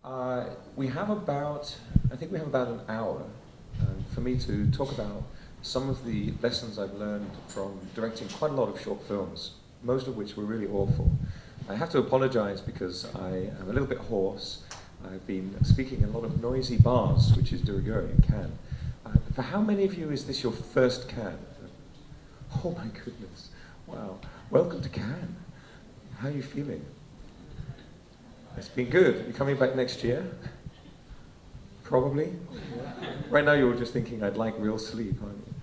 We have about, I think we have about an hour for me to talk about some of the lessons I've learned from directing quite a lot of short films, most of which were really awful. I have to apologize because I am a little bit hoarse. I've been speaking in a lot of noisy bars, which is de rigueur in Cannes. For how many of you is this your first Cannes? Oh my goodness, wow. Welcome to Cannes. How are you feeling? It's been good. You're coming back next year? Probably. Right now you're just thinking, I'd like real sleep, aren't you?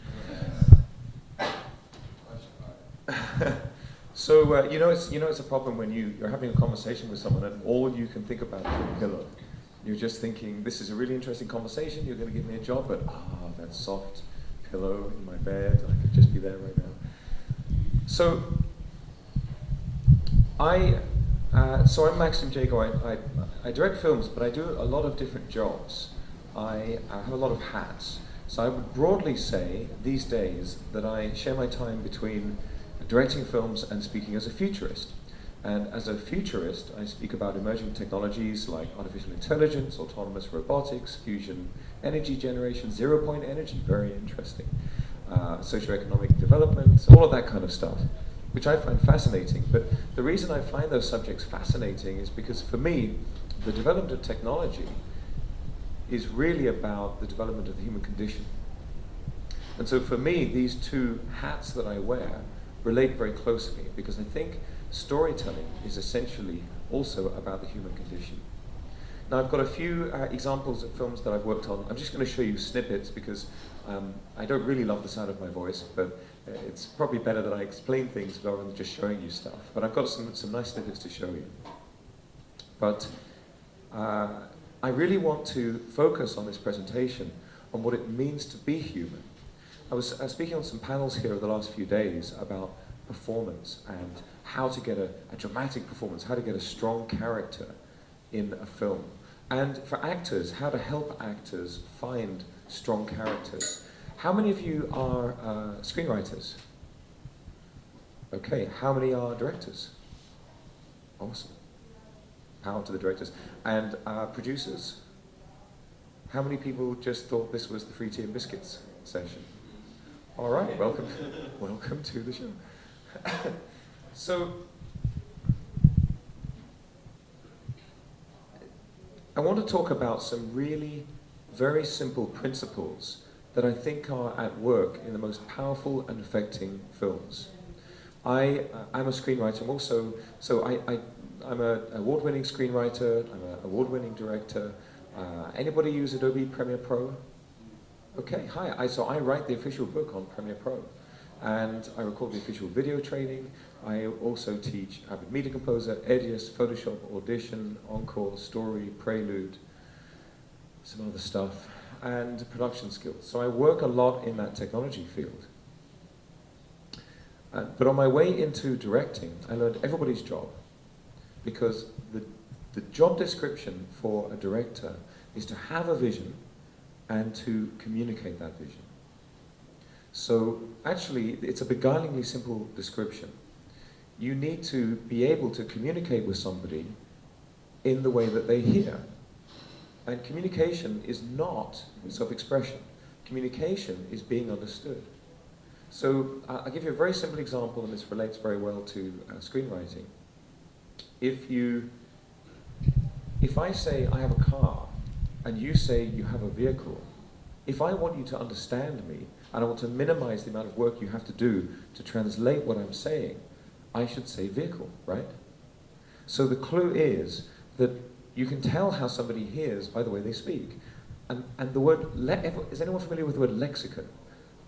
So it's a problem when you're having a conversation with someone and all you can think about is your pillow. You're just thinking, this is a really interesting conversation, you're going to give me a job, but that soft pillow in my bed, I could just be there right now. So I'm Maxim Jago. I direct films, but I do a lot of different jobs. I have a lot of hats. So I would broadly say these days that I share my time between directing films and speaking as a futurist. And as a futurist, I speak about emerging technologies like artificial intelligence, autonomous robotics, fusion energy generation, zero-point energy, very interesting, socioeconomic development, all of that kind of stuff, which I find fascinating. But the reason I find those subjects fascinating is because for me, the development of technology is really about the development of the human condition. And so for me, these two hats that I wear relate very closely because I think storytelling is essentially also about the human condition. Now I've got a few examples of films that I've worked on. I'm just going to show you snippets because I don't really love the sound of my voice, but it's probably better that I explain things rather than just showing you stuff. But I've got some nice snippets to show you. But I really want to focus on this presentation on what it means to be human. I was speaking on some panels here over the last few days about performance and how to get a dramatic performance, how to get a strong character in a film. And for actors, how to help actors find strong characters. How many of you are screenwriters? Okay, how many are directors? Awesome. Power to the directors. And producers? How many people just thought this was the free tea and biscuits session? All right, welcome to the show. So, I want to talk about some really very simple principles that I think are at work in the most powerful and affecting films. I'm a screenwriter. I'm an award-winning screenwriter. I'm an award-winning director. Anybody use Adobe Premiere Pro? Okay, hi. So I write the official book on Premiere Pro, and I record the official video training. I also teach Avid Media Composer, Edius, Photoshop, Audition, Encore, Story, Prelude, some other stuff, and production skills. So I work a lot in that technology field. But on my way into directing, I learned everybody's job, because the job description for a director is to have a vision and to communicate that vision. So actually, it's a beguilingly simple description. You need to be able to communicate with somebody in the way that they hear. And communication is not self-expression. Communication is being understood. So I'll give you a very simple example, and this relates very well to screenwriting. If I say I have a car, and you say you have a vehicle, if I want you to understand me, and I want to minimize the amount of work you have to do to translate what I'm saying, I should say vehicle, right? So the clue is that you can tell how somebody hears by the way they speak. And the word, is anyone familiar with the word lexicon?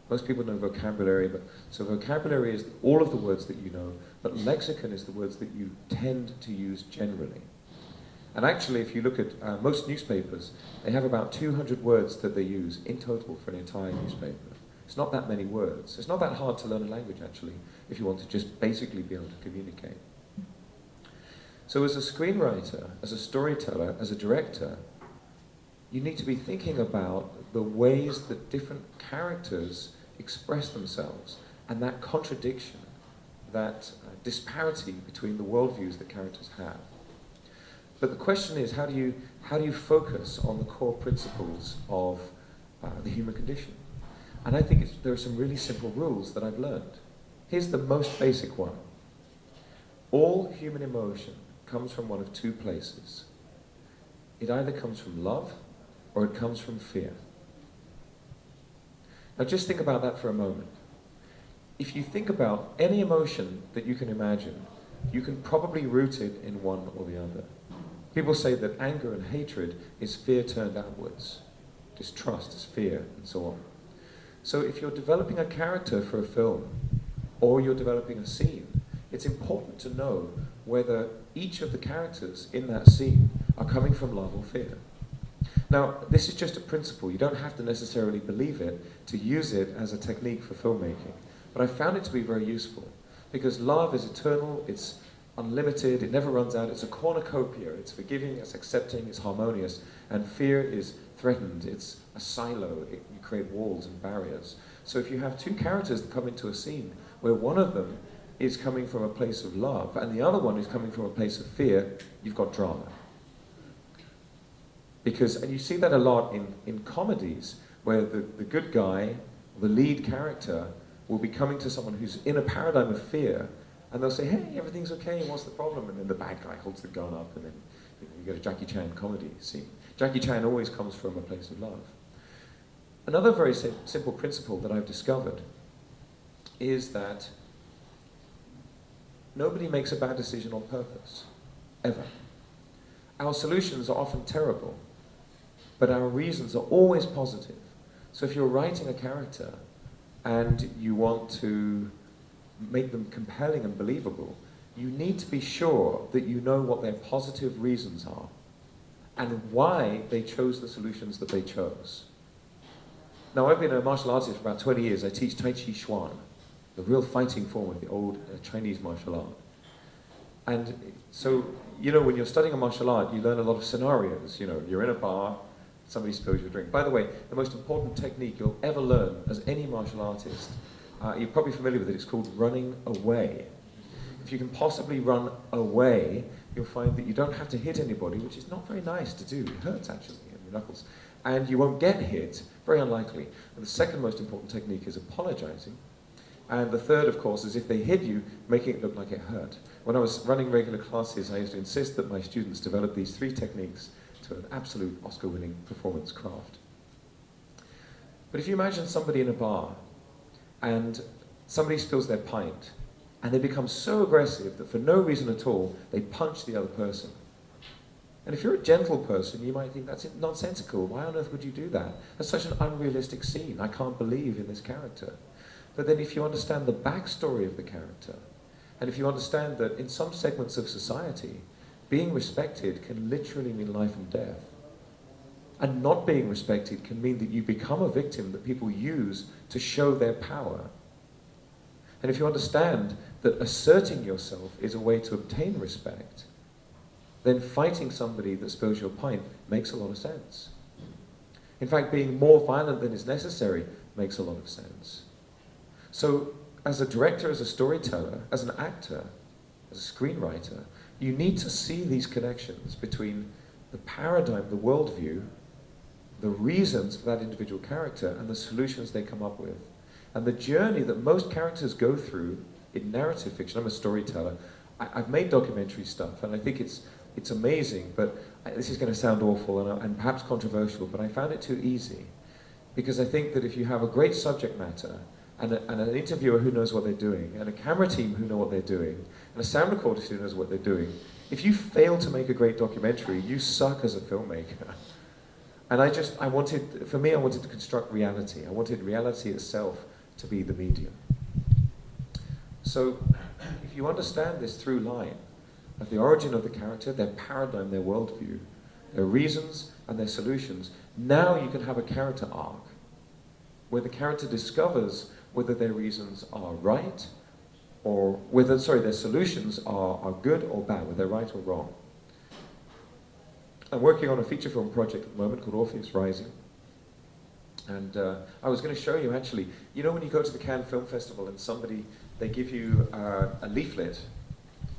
Most people know vocabulary, so vocabulary is all of the words that you know, but lexicon is the words that you tend to use generally. And actually, if you look at most newspapers, they have about 200 words that they use in total for an entire newspaper. It's not that many words. It's not that hard to learn a language, actually, if you want to just basically be able to communicate. So as a screenwriter, as a storyteller, as a director, you need to be thinking about the ways that different characters express themselves, and that contradiction, that disparity between the worldviews that characters have. But the question is, how do you focus on the core principles of the human condition? And I think there are some really simple rules that I've learned. Here's the most basic one. All human emotion comes from one of two places. It either comes from love or it comes from fear. Now just think about that for a moment. If you think about any emotion that you can imagine, you can probably root it in one or the other. People say that anger and hatred is fear turned outwards. Distrust is fear, and so on. So if you're developing a character for a film, or you're developing a scene, it's important to know whether each of the characters in that scene are coming from love or fear. Now, this is just a principle. You don't have to necessarily believe it to use it as a technique for filmmaking. But I found it to be very useful, because love is eternal, it's unlimited, it never runs out, it's a cornucopia, it's forgiving, it's accepting, it's harmonious, and fear is threatened, it's a silo, you create walls and barriers. So if you have two characters that come into a scene where one of them is coming from a place of love and the other one is coming from a place of fear, you've got drama. And you see that a lot in comedies, where the good guy, the lead character, will be coming to someone who's in a paradigm of fear, and they'll say, hey, everything's okay, what's the problem? And then the bad guy holds the gun up, and then you get a Jackie Chan comedy scene. Jackie Chan always comes from a place of love. Another very simple principle that I've discovered is that nobody makes a bad decision on purpose, ever. Our solutions are often terrible, but our reasons are always positive. So if you're writing a character and you want to make them compelling and believable, you need to be sure that you know what their positive reasons are and why they chose the solutions that they chose. Now, I've been a martial artist for about 20 years. I teach Tai Chi Chuan, the real fighting form of the old Chinese martial art. And so, when you're studying a martial art, you learn a lot of scenarios. You're in a bar, somebody spills your drink. By the way, the most important technique you'll ever learn as any martial artist, you're probably familiar with it, it's called running away. If you can possibly run away, you'll find that you don't have to hit anybody, which is not very nice to do. It hurts, actually, in your knuckles. And you won't get hit, very unlikely. And the second most important technique is apologizing. And the third, of course, is if they hit you, making it look like it hurt. When I was running regular classes, I used to insist that my students develop these three techniques to an absolute Oscar-winning performance craft. But if you imagine somebody in a bar, and somebody spills their pint, and they become so aggressive that for no reason at all, they punch the other person. And if you're a gentle person, you might think that's nonsensical. Why on earth would you do that? That's such an unrealistic scene. I can't believe in this character. But then if you understand the backstory of the character, and if you understand that in some segments of society, being respected can literally mean life and death, and not being respected can mean that you become a victim that people use to show their power. And if you understand that asserting yourself is a way to obtain respect, then fighting somebody that spills your pint makes a lot of sense. In fact, being more violent than is necessary makes a lot of sense. So, as a director, as a storyteller, as an actor, as a screenwriter, you need to see these connections between the paradigm, the worldview, the reasons for that individual character, and the solutions they come up with. And the journey that most characters go through in narrative fiction, I'm a storyteller, I've made documentary stuff, and I think it's amazing, but this is going to sound awful and perhaps controversial, but I found it too easy. Because I think that if you have a great subject matter, and an interviewer who knows what they're doing, and a camera team who know what they're doing, and a sound recordist who knows what they're doing, if you fail to make a great documentary, you suck as a filmmaker. And I wanted to construct reality. I wanted reality itself to be the medium. So, if you understand this through line of the origin of the character, their paradigm, their worldview, their reasons and their solutions, now you can have a character arc where the character discovers whether their reasons are right, or whether, their solutions are good or bad, whether they're right or wrong. I'm working on a feature film project at the moment called Orpheus Rising. And I was going to show you actually, when you go to the Cannes Film Festival and they give you a leaflet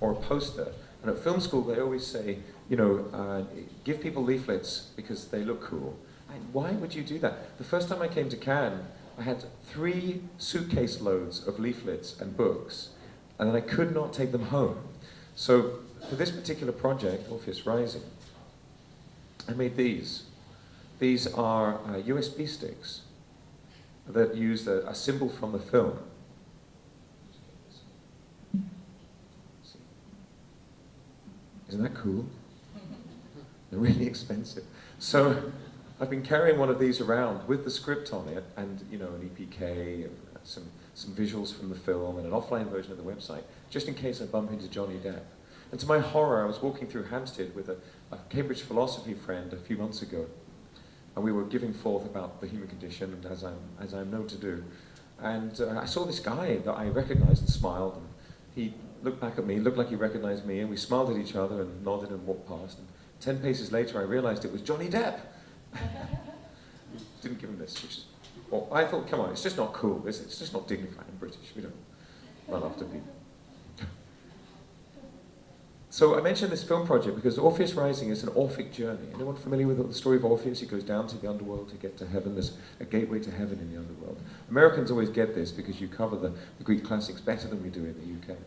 or a poster And at film school, they always say, you know, give people leaflets because they look cool. Why would you do that? The first time I came to Cannes, I had 3 suitcase loads of leaflets and books, and then I could not take them home. So for this particular project, Orpheus Rising, I made these. These are USB sticks that use a symbol from the film. Isn't that cool? They're really expensive. So I've been carrying one of these around with the script on it, and you know, an EPK, and some visuals from the film, and an offline version of the website, just in case I bump into Johnny Depp. And to my horror, I was walking through Hampstead with a Cambridge philosophy friend a few months ago, and we were giving forth about the human condition, and as I'm known to do. And I saw this guy that I recognized and smiled, and he looked back at me, looked like he recognized me, and we smiled at each other and nodded and walked past. And 10 paces later, I realized it was Johnny Depp. Didn't give him this, which is, well, I thought, come on, it's just not cool. It's just not dignified and British. We don't run after people. So I mentioned this film project because Orpheus Rising is an Orphic journey. Anyone familiar with the story of Orpheus? He goes down to the underworld to get to heaven. There's a gateway to heaven in the underworld. Americans always get this because you cover the Greek classics better than we do in the UK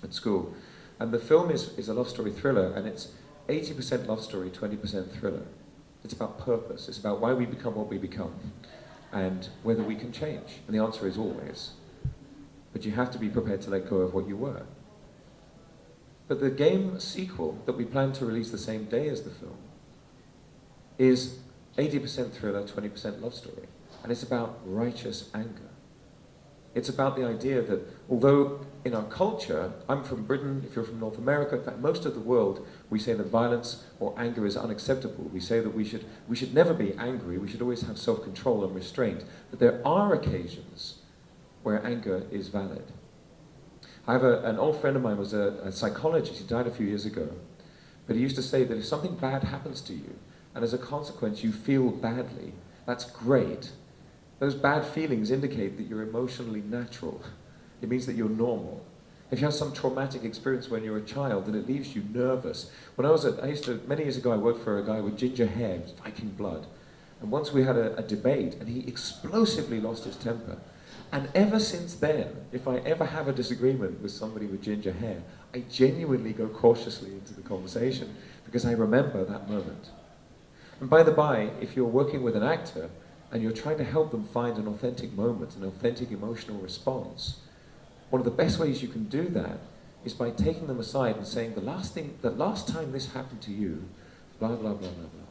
at school. And the film is a love story thriller, and it's 80% love story, 20% thriller. It's about purpose. It's about why we become what we become and whether we can change. And the answer is always. But you have to be prepared to let go of what you were. But the game sequel that we plan to release the same day as the film is 80% thriller, 20% love story. And it's about righteous anger. It's about the idea that although in our culture, I'm from Britain, if you're from North America, in fact most of the world, we say that violence or anger is unacceptable. We say that we should never be angry, we should always have self-control and restraint. But there are occasions where anger is valid. I have an old friend of mine was a psychologist. He died a few years ago. But he used to say that if something bad happens to you, and as a consequence you feel badly, that's great. Those bad feelings indicate that you're emotionally natural. It means that you're normal. If you have some traumatic experience when you're a child, then it leaves you nervous. When many years ago, I worked for a guy with ginger hair, Viking blood. And once we had a debate, and he explosively lost his temper. And ever since then, if I ever have a disagreement with somebody with ginger hair, I genuinely go cautiously into the conversation because I remember that moment. And by the by, if you're working with an actor and you're trying to help them find an authentic moment, an authentic emotional response, one of the best ways you can do that is by taking them aside and saying, the last time this happened to you, blah, blah, blah, blah, blah.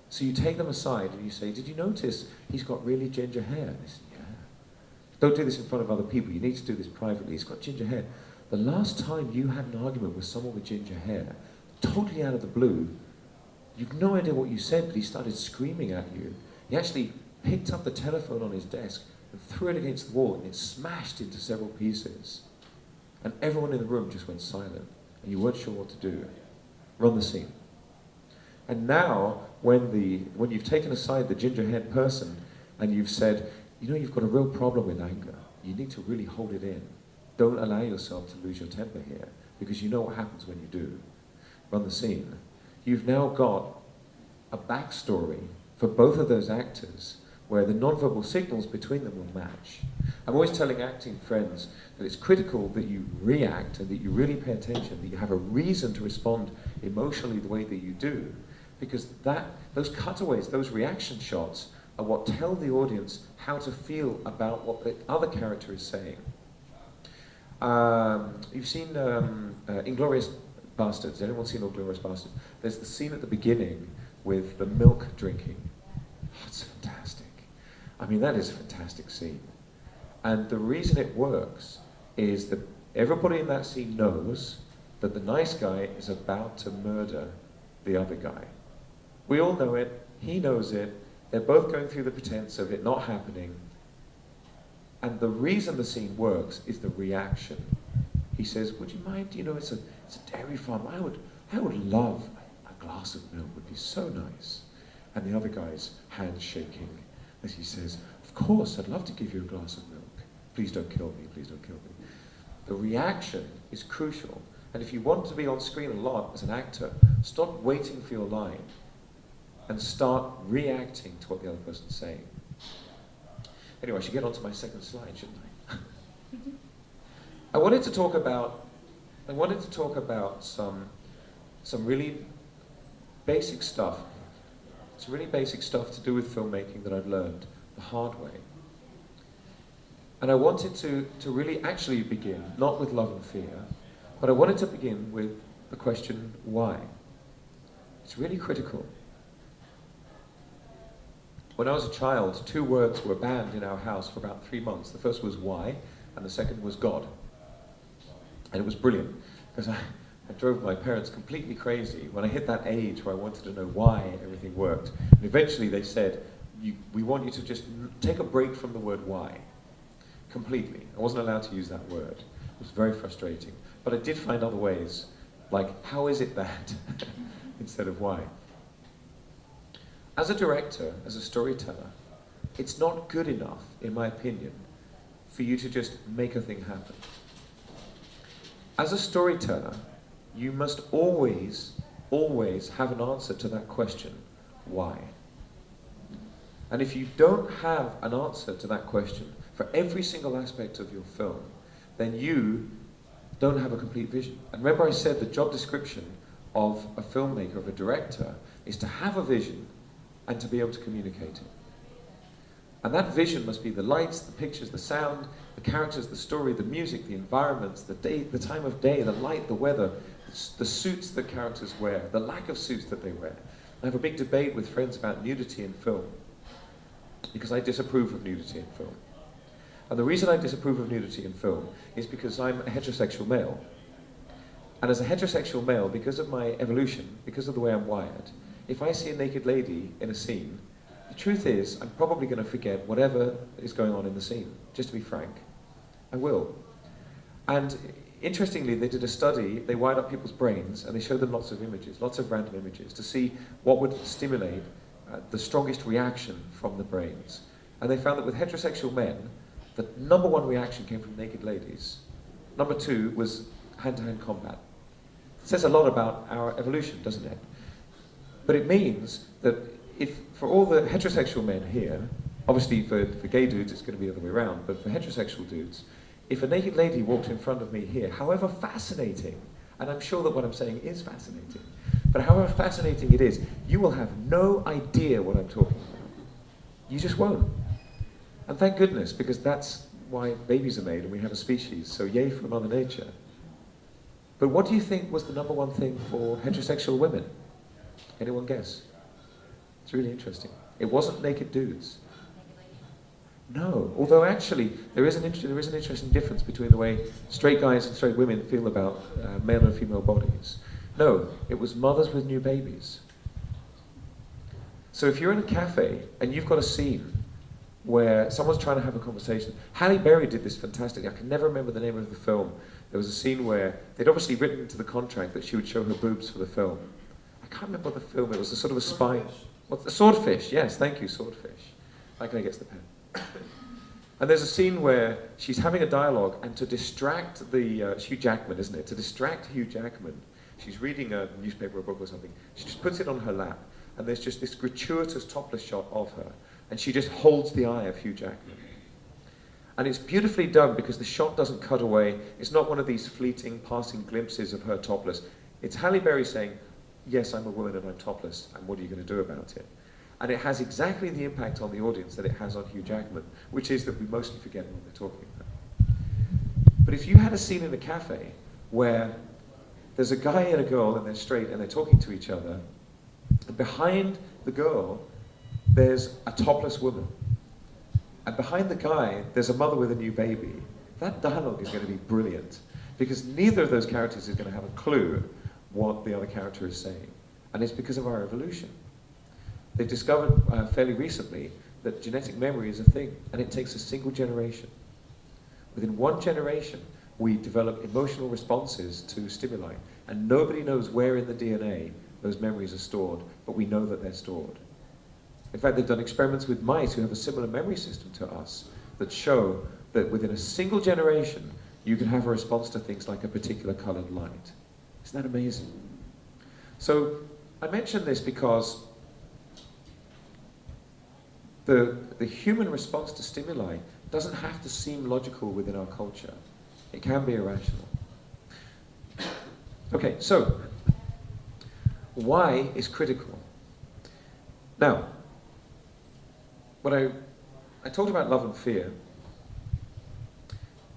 So you take them aside and you say, did you notice he's got really ginger hair? They say, yeah. Don't do this in front of other people. You need to do this privately. He's got ginger hair. The last time you had an argument with someone with ginger hair, totally out of the blue, you've no idea what you said, but he started screaming at you. He actually picked up the telephone on his desk and threw it against the wall, and it smashed into several pieces. And everyone in the room just went silent, and you weren't sure what to do. Run the scene. And now, when you've taken aside the ginger-haired person and you've said, you know, you've got a real problem with anger, you need to really hold it in. Don't allow yourself to lose your temper here, because you know what happens when you do. Run the scene. You've now got a backstory for both of those actors where the nonverbal signals between them will match. I'm always telling acting friends that it's critical that you react and that you really pay attention, that you have a reason to respond emotionally the way that you do. Because those cutaways, those reaction shots, are what tell the audience how to feel about what the other character is saying. You've seen Inglourious Bastards. Anyone seen Inglourious Bastards? There's the scene at the beginning with the milk drinking. Oh, it's fantastic. I mean, that is a fantastic scene. And the reason it works is that everybody in that scene knows that the nice guy is about to murder the other guy. We all know it, he knows it, they're both going through the pretense of it not happening. And the reason the scene works is the reaction. He says, would you mind, you know, it's a dairy farm, I would love a glass of milk, would be so nice. And the other guy's hands shaking as he says, of course, I'd love to give you a glass of milk. Please don't kill me, please don't kill me. The reaction is crucial. And if you want to be on screen a lot as an actor, stop waiting for your line and start reacting to what the other person's saying. Anyway, I should get on to my second slide, shouldn't I? I wanted to talk about some really basic stuff. Some really basic stuff to do with filmmaking that I've learned the hard way. And I wanted to really actually begin, not with love and fear, but I wanted to begin with the question, why? It's really critical. When I was a child, 2 words were banned in our house for about 3 months. The first was why, and the second was God. And it was brilliant, because I drove my parents completely crazy when I hit that age where I wanted to know why everything worked. And eventually they said, we want you to just take a break from the word why. Completely. I wasn't allowed to use that word. It was very frustrating. But I did find other ways, like, how is it that, instead of why. As a director, as a storyteller, it's not good enough, in my opinion, for you to just make a thing happen. As a storyteller, you must always have an answer to that question, why? And if you don't have an answer to that question for every single aspect of your film, then you don't have a complete vision. And remember I said the job description of a filmmaker, of a director, is to have a vision and to be able to communicate it. And that vision must be the lights, the pictures, the sound, the characters, the story, the music, the environments, the day, the time of day, the light, the weather, the suits that characters wear, the lack of suits that they wear. I have a big debate with friends about nudity in film, because I disapprove of nudity in film. And the reason I disapprove of nudity in film is because I'm a heterosexual male. And as a heterosexual male, because of my evolution, because of the way I'm wired, if I see a naked lady in a scene, the truth is I'm probably going to forget whatever is going on in the scene, just to be frank. I will. And interestingly, they did a study, they wired up people's brains and they showed them lots of images, lots of random images, to see what would stimulate the strongest reaction from the brains. And they found that with heterosexual men, the #1 reaction came from naked ladies. #2 was hand-to-hand combat. It says a lot about our evolution, doesn't it? But it means that if, for all the heterosexual men here, obviously for gay dudes it's going to be the other way around, but for heterosexual dudes, if a naked lady walked in front of me here, however fascinating, and I'm sure that what I'm saying is fascinating, but however fascinating it is, you will have no idea what I'm talking about. You just won't. And thank goodness, because that's why babies are made and we have a species, so yay for Mother Nature. But what do you think was the #1 thing for heterosexual women? Anyone guess? It's really interesting. It wasn't naked dudes. No, although actually there is an interesting difference between the way straight guys and straight women feel about male and female bodies. No, it was mothers with new babies. So if you're in a cafe and you've got a scene where someone's trying to have a conversation. Halle Berry did this fantastic, I can never remember the name of the film. There was a scene where they'd obviously written into the contract that she would show her boobs for the film. I can't remember the film, it was a sort of a spy. What, the Swordfish, yes, thank you, Swordfish. That guy gets the pen. And there's a scene where she's having a dialogue, and to distract the, Hugh Jackman, isn't it? To distract Hugh Jackman, she's reading a newspaper or book or something, she just puts it on her lap, and there's just this gratuitous topless shot of her, and she just holds the eye of Hugh Jackman. And it's beautifully done because the shot doesn't cut away, it's not one of these fleeting, passing glimpses of her topless. It's Halle Berry saying, yes, I'm a woman and I'm topless, and what are you going to do about it? And it has exactly the impact on the audience that it has on Hugh Jackman, which is that we mostly forget what they're talking about. But if you had a scene in a cafe where there's a guy and a girl and they're straight and they're talking to each other, and behind the girl there's a topless woman, and behind the guy there's a mother with a new baby, that dialogue is going to be brilliant, because neither of those characters is going to have a clue what the other character is saying. And it's because of our evolution. They've discovered fairly recently that genetic memory is a thing, and it takes a single generation. Within 1 generation, we develop emotional responses to stimuli, and nobody knows where in the DNA those memories are stored, but we know that they're stored. In fact, they've done experiments with mice who have a similar memory system to us that show that within a single generation, you can have a response to things like a particular colored light. Isn't that amazing? So I mention this because the human response to stimuli doesn't have to seem logical within our culture. It can be irrational. Okay, so why is critical? Now, when I talked about love and fear,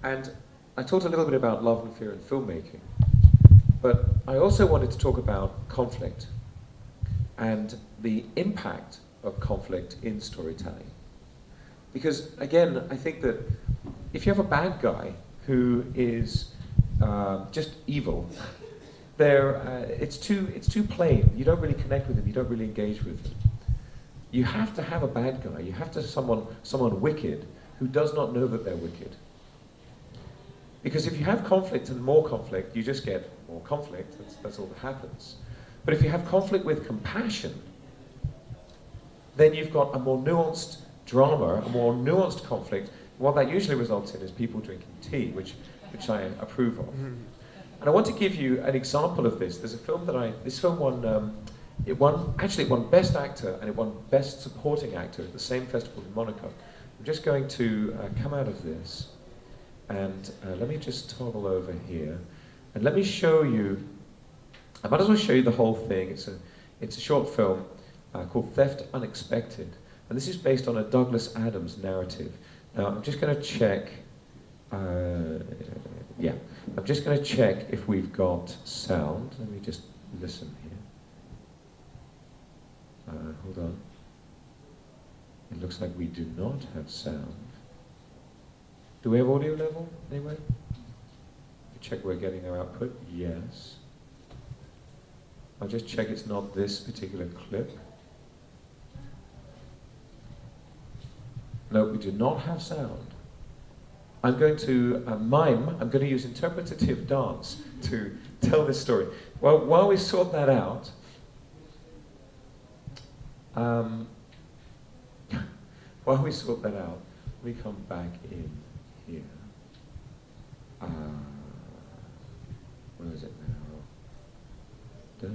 and I talked a little bit about love and fear in filmmaking, but I also wanted to talk about conflict and the impact of conflict in storytelling. Because again, I think that if you have a bad guy who is just evil, it's too plain. You don't really connect with him. You don't really engage with him. You have to have a bad guy. You have to have someone wicked who does not know that they're wicked. Because if you have conflict and more conflict, you just get more conflict. That's all that happens. But if you have conflict with compassion, then you've got a more nuanced drama, a more nuanced conflict. What that usually results in is people drinking tea, which I approve of. And I want to give you an example of this. There's a film this film won, it won Best Actor and it won Best Supporting Actor at the same festival in Monaco. I'm just going to come out of this and let me just toggle over here and let me show you, I might as well show you the whole thing. It's a short film called Theft Unexpected, and this is based on a Douglas Adams narrative. Now I'm just going to check, yeah, I'm just going to check if we've got sound. Let me just listen here. Hold on. It looks like we do not have sound. Do we have audio level anyway? Check we're getting our output. Yes. I'll just check it's not this particular clip. No, we do not have sound. I'm going to mime, I'm going to use interpretative dance to tell this story. Well, while we sort that out, we come back in here. Where is it now?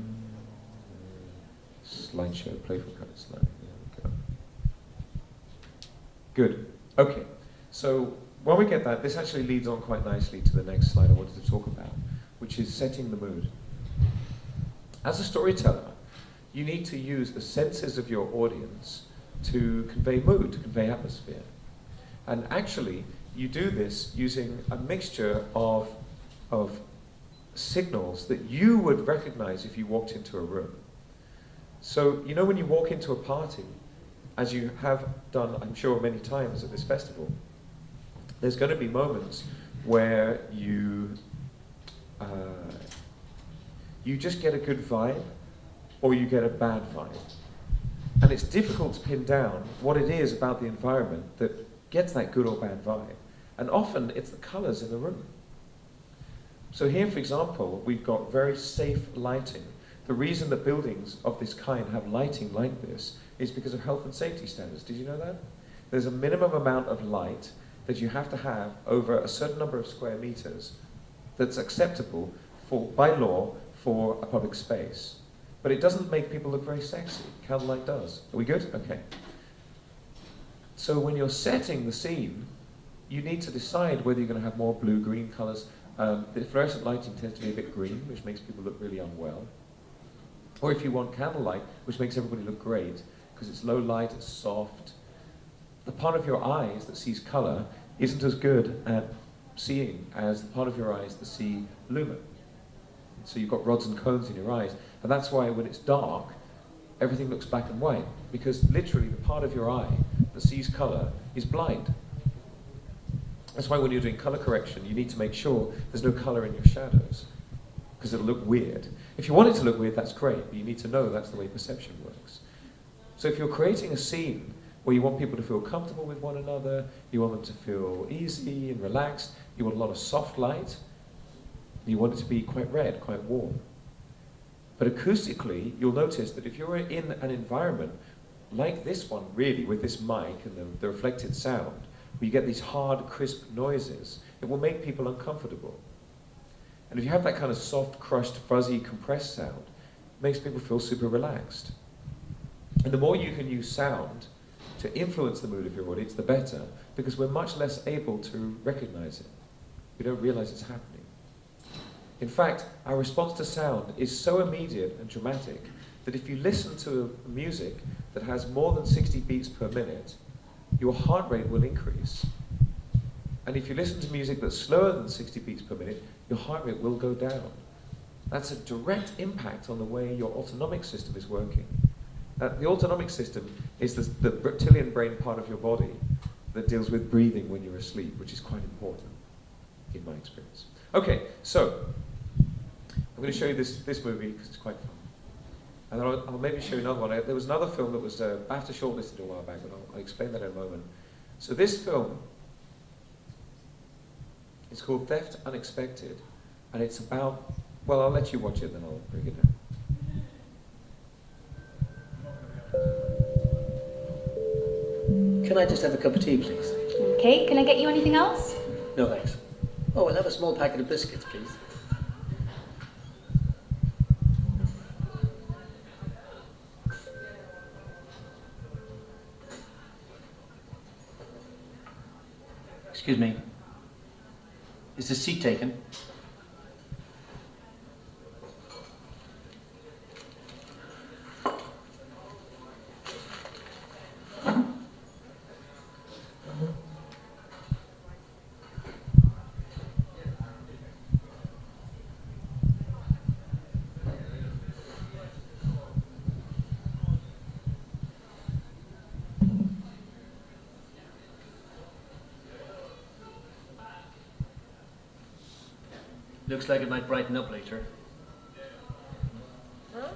Slideshow, play from current slide. There we go. Good. Okay. So when we get that, this actually leads on quite nicely to the next slide I wanted to talk about, which is setting the mood. As a storyteller, you need to use the senses of your audience to convey mood, to convey atmosphere. And actually, you do this using a mixture of signals that you would recognize if you walked into a room. So, you know when you walk into a party, as you have done, I'm sure, many times at this festival, there's going to be moments where you just get a good vibe or you get a bad vibe. And it's difficult to pin down what it is about the environment that gets that good or bad vibe. And often it's the colors in the room. So here, for example, we've got very safe lighting. The reason that buildings of this kind have lighting like this is because of health and safety standards. Did you know that? There's a minimum amount of light that you have to have over a certain number of square meters that's acceptable by law for a public space. But it doesn't make people look very sexy. Candlelight does. Are we good? Okay. So when you're setting the scene, you need to decide whether you're going to have more blue-green colors. The fluorescent lighting tends to be a bit green, which makes people look really unwell. Or if you want candlelight, which makes everybody look great, because it's low light, it's soft. The part of your eyes that sees color isn't as good at seeing as the part of your eyes that see lumen. So you've got rods and cones in your eyes, and that's why when it's dark, everything looks black and white, because literally the part of your eye that sees color is blind. That's why when you're doing color correction, you need to make sure there's no color in your shadows, because it'll look weird. If you want it to look weird, that's great, but you need to know that's the way perception works. So if you're creating a scene where you want people to feel comfortable with one another, you want them to feel easy and relaxed, you want a lot of soft light, you want it to be quite red, quite warm. But acoustically, you'll notice that if you're in an environment like this one, really, with this mic and the reflected sound, where you get these hard, crisp noises, it will make people uncomfortable. And if you have that kind of soft, crushed, fuzzy, compressed sound, it makes people feel super relaxed. And the more you can use sound to influence the mood of your audience, the better, because we're much less able to recognize it. We don't realize it's happening. In fact, our response to sound is so immediate and dramatic that if you listen to music that has more than 60 beats per minute, your heart rate will increase. And if you listen to music that's slower than 60 beats per minute, your heart rate will go down. That's a direct impact on the way your autonomic system is working. The autonomic system is the reptilian brain part of your body that deals with breathing when you're asleep, which is quite important in my experience. Okay, so I'm going to show you this movie because it's quite fun. And then I'll maybe show you another one. There was another film that was BAFTA shortlisted a while back, but I'll explain that in a moment. So this film is called Theft Unexpected, and it's about, well, I'll let you watch it, then I'll bring it down. Can I just have a cup of tea, please? Okay, can I get you anything else? No, thanks. Oh, I'll have a small packet of biscuits, please. Excuse me. Is the seat taken? Looks like it might brighten up later. Huh?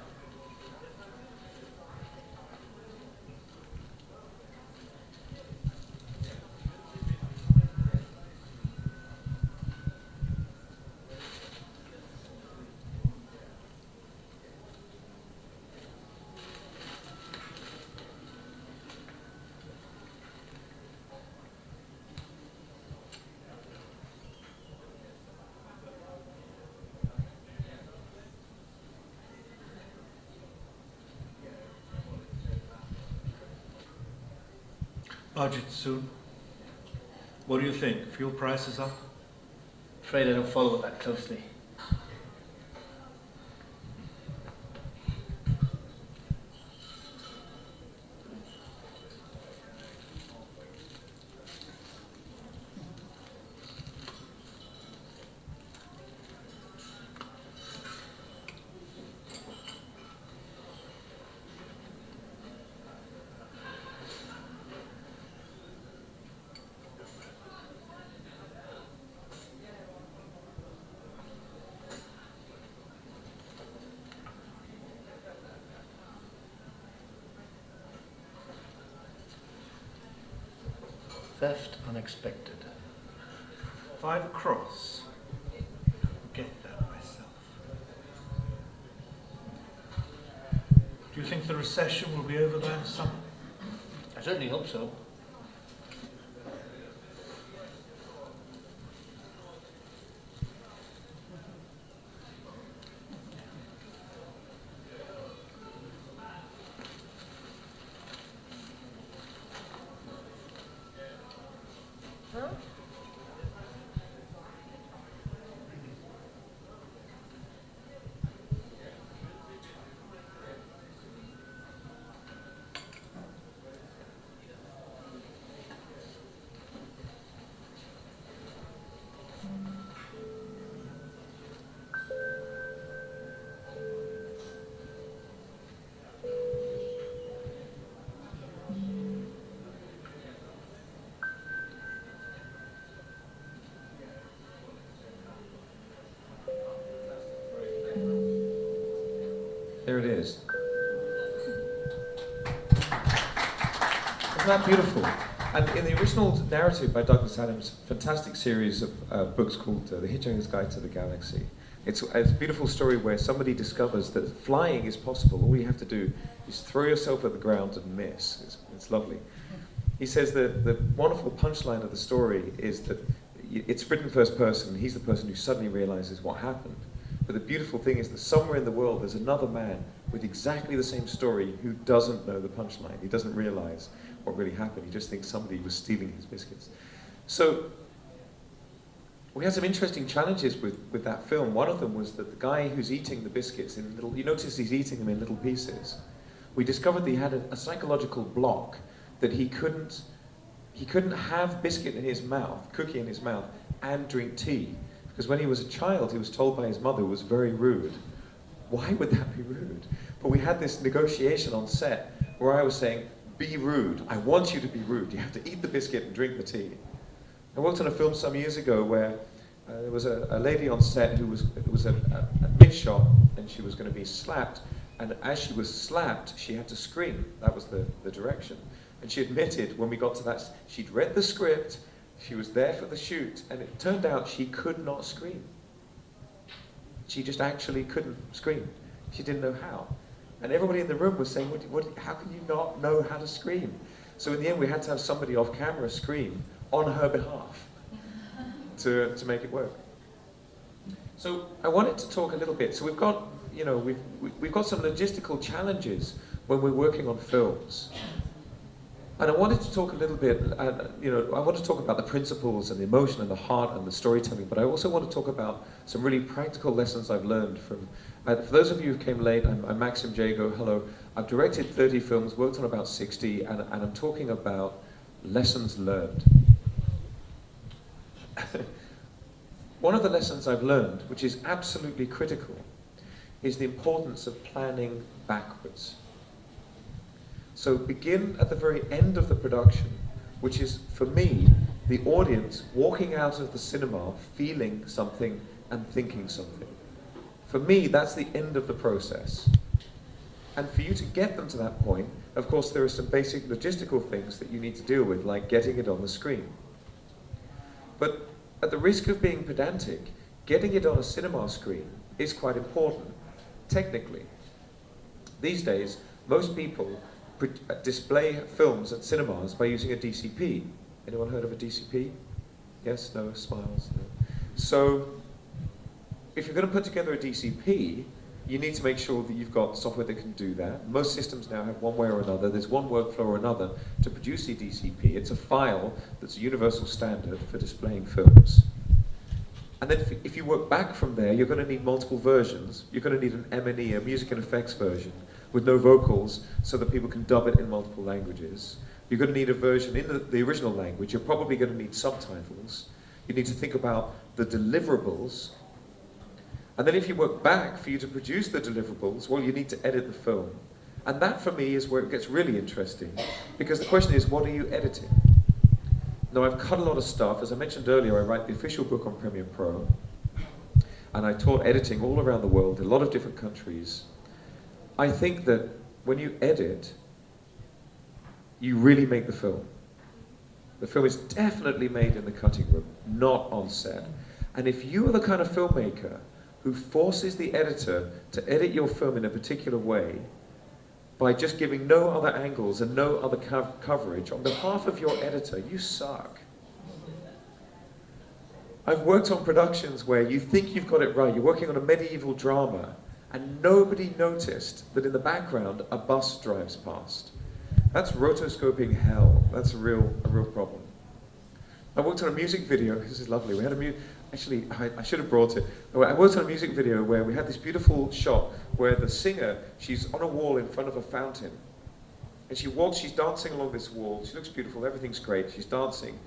Budget soon. What do you think? Fuel prices up? Afraid I don't follow it that closely. Theft unexpected. 5 across. Get that myself. Do you think the recession will be over by the summer? I certainly hope so. Huh? There it is. Isn't that beautiful? And in the original narrative by Douglas Adams, fantastic series of books called The Hitchhiker's Guide to the Galaxy. It's a beautiful story where somebody discovers that flying is possible. All you have to do is throw yourself at the ground and miss. It's lovely. He says that the wonderful punchline of the story is that it's written first person. He's the person who suddenly realizes what happened. But the beautiful thing is that somewhere in the world there's another man with exactly the same story who doesn't know the punchline. He doesn't realize what really happened. He just thinks somebody was stealing his biscuits. So we had some interesting challenges with that film. One of them was that the guy who's eating the biscuits in little, you notice he's eating them in little pieces. We discovered that he had a psychological block that he couldn't have biscuit in his mouth, cookie in his mouth, and drink tea. Because when he was a child, he was told by his mother it was very rude. Why would that be rude? But we had this negotiation on set where I was saying, be rude. I want you to be rude. You have to eat the biscuit and drink the tea. I worked on a film some years ago where there was a lady on set who was a mid-shot, and she was going to be slapped. And as she was slapped, she had to scream. That was the direction. And she admitted when we got to that, she'd read the script, she was there for the shoot, and it turned out she could not scream. She just actually couldn't scream. She didn't know how. And everybody in the room was saying, how can you not know how to scream? So in the end, we had to have somebody off camera scream on her behalf to make it work. So I wanted to talk a little bit. So we've got, we've got some logistical challenges when we're working on films. And I wanted to talk a little bit, I want to talk about the principles and the emotion and the heart and the storytelling, but I also want to talk about some really practical lessons I've learned from, for those of you who came late, I'm Maxim Jago, hello. I've directed 30 films, worked on about 60, and I'm talking about lessons learned. One of the lessons I've learned, which is absolutely critical, is the importance of planning backwards. So begin at the very end of the production, which is, for me, the audience walking out of the cinema feeling something and thinking something. For me, that's the end of the process. And for you to get them to that point, of course, there are some basic logistical things that you need to deal with, like getting it on the screen. But at the risk of being pedantic, getting it on a cinema screen is quite important, technically. These days, most people display films at cinemas by using a DCP. Anyone heard of a DCP? Yes, no, smiles. No. So, if you're going to put together a DCP, you need to make sure that you've got software that can do that. Most systems now have one way or another. There's one workflow or another to produce a DCP. It's a file that's a universal standard for displaying films. And then if you work back from there, you're going to need multiple versions. You're going to need an M&E, a music and effects version, with no vocals so that people can dub it in multiple languages. You're going to need a version in the original language. You're probably going to need subtitles. You need to think about the deliverables. And then if you work back for you to produce the deliverables, well, you need to edit the film. And that, for me, is where it gets really interesting. Because the question is, what are you editing? Now, I've cut a lot of stuff. As I mentioned earlier, I write the official book on Premiere Pro. And I taught editing all around the world, in a lot of different countries. I think that when you edit, you really make the film. The film is definitely made in the cutting room, not on set. And if you are the kind of filmmaker who forces the editor to edit your film in a particular way by just giving no other angles and no other coverage on behalf of your editor, you suck. I've worked on productions where you think you've got it right. You're working on a medieval drama, and nobody noticed that in the background a bus drives past. That's rotoscoping hell. That's a real problem. I worked on a music video. This is lovely. We had actually, I should have brought it. I worked on a music video where we had this beautiful shot where the singer, she's on a wall in front of a fountain. And she's dancing along this wall. She looks beautiful, everything's great. She's dancing.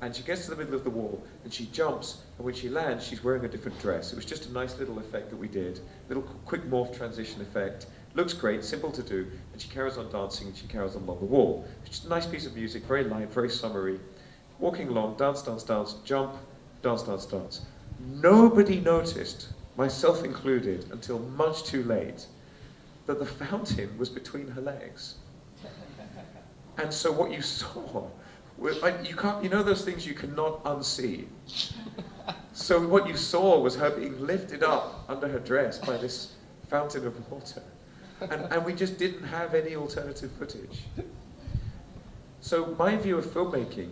And she gets to the middle of the wall, and she jumps, and when she lands, she's wearing a different dress. It was just a nice little effect that we did. Little quick morph transition effect. Looks great, simple to do, and she carries on dancing, and she carries on along the wall. It's just a nice piece of music, very light, very summery. Walking along, dance, dance, dance, jump, dance, dance, dance. Nobody noticed, myself included, until much too late, that the fountain was between her legs. And so what you saw, you know those things you cannot unsee. So what you saw was her being lifted up under her dress by this fountain of water. And we just didn't have any alternative footage. So my view of filmmaking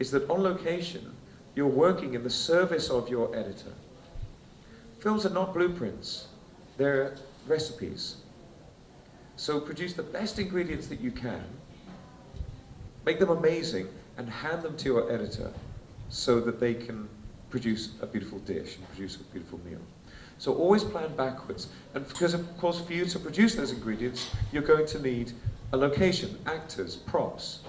is that on location, You're working in the service of your editor. Films are not blueprints, they're recipes. So produce the best ingredients that you can, make them amazing, and hand them to your editor so that they can produce a beautiful dish and produce a beautiful meal. So always plan backwards. And because, of course, for you to produce those ingredients, you're going to need a location, actors, props.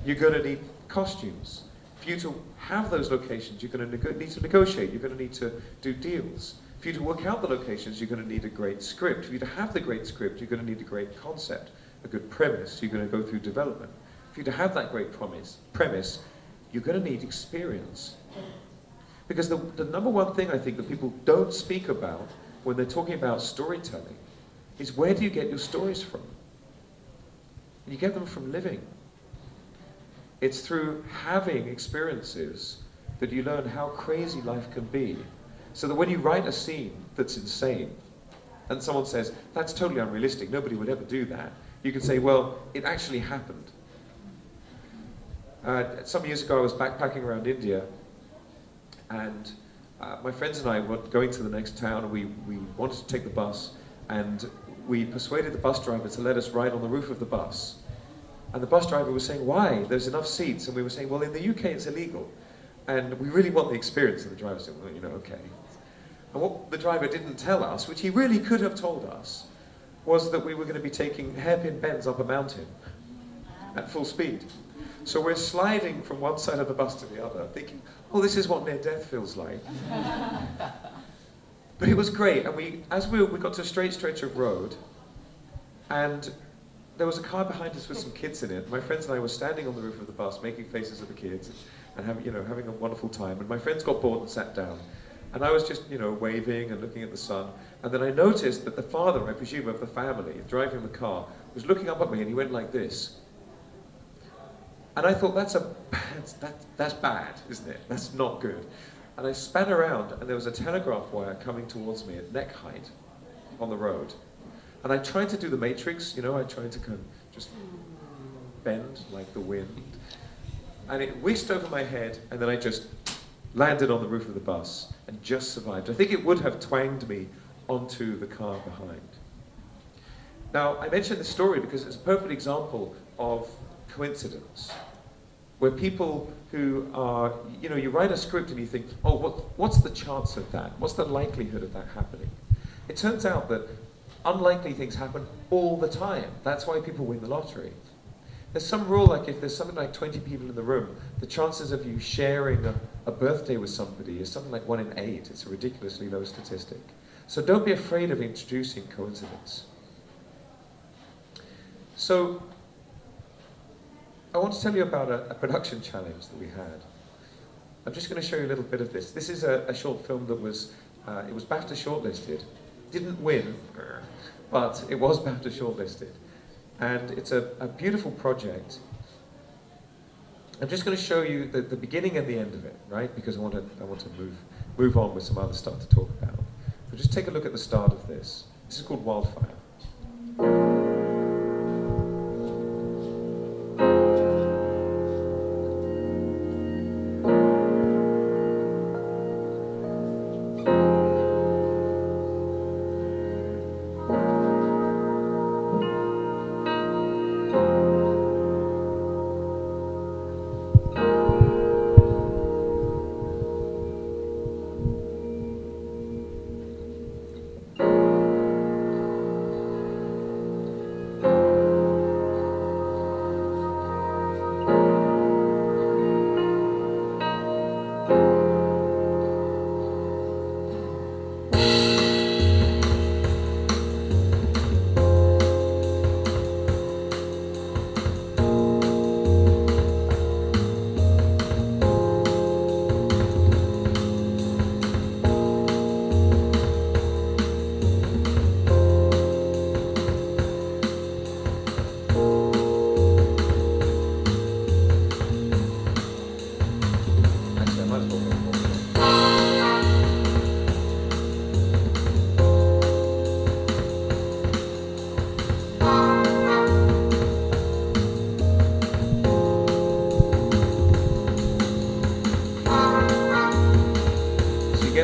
You're going to need costumes. For you to have those locations, you're going to need to negotiate. You're going to need to do deals. For you to work out the locations, you're going to need a great script. For you to have the great script, you're going to need a great concept, a good premise. You're going to go through development. For you to have that great premise, you're going to need experience. Because the number one thing I think that people don't speak about when they're talking about storytelling is, where do you get your stories from? You get them from living. It's through having experiences that you learn how crazy life can be. So that when you write a scene that's insane, and someone says, that's totally unrealistic, nobody would ever do that, you can say, well, it actually happened. Some years ago I was backpacking around India, and my friends and I were going to the next town, and we wanted to take the bus, and we persuaded the bus driver to let us ride on the roof of the bus. And the bus driver was saying, why? There's enough seats. And we were saying, well, in the UK it's illegal. And we really want the experience. And the driver said, well, you know, okay. And what the driver didn't tell us, which he really could have told us, was that we were going to be taking hairpin bends up a mountain at full speed. So we're sliding from one side of the bus to the other, thinking, oh, this is what near death feels like. But it was great. And as we got to a straight stretch of road, and there was a car behind us with some kids in it. My friends and I were standing on the roof of the bus, making faces at the kids, and having a wonderful time. And my friends got bored and sat down. And I was just, waving and looking at the sun. And then I noticed that the father, I presume, of the family, driving the car, was looking up at me, and he went like this. And I thought, that's bad, isn't it? That's not good. And I span around, and there was a telegraph wire coming towards me at neck height on the road. And I tried to do the Matrix, I tried to kind of just bend like the wind. And it whisked over my head, and then I just landed on the roof of the bus and just survived. I think it would have twanged me onto the car behind. Now, I mention this story because it's a perfect example of coincidence, where people who are, you write a script and you think, oh, what's the chance of that? What's the likelihood of that happening? It turns out that unlikely things happen all the time. That's why people win the lottery. There's some rule, like if there's something like 20 people in the room, the chances of you sharing a birthday with somebody is something like 1 in 8. It's a ridiculously low statistic. So don't be afraid of introducing coincidence. So I want to tell you about a production challenge that we had. I'm just going to show you a little bit of this. This is a short film that was BAFTA shortlisted. Didn't win, but it was BAFTA shortlisted. And it's a beautiful project. I'm just going to show you the beginning and the end of it, right? Because I want to move on with some other stuff to talk about. So just take a look at the start of this. This is called Wildfire.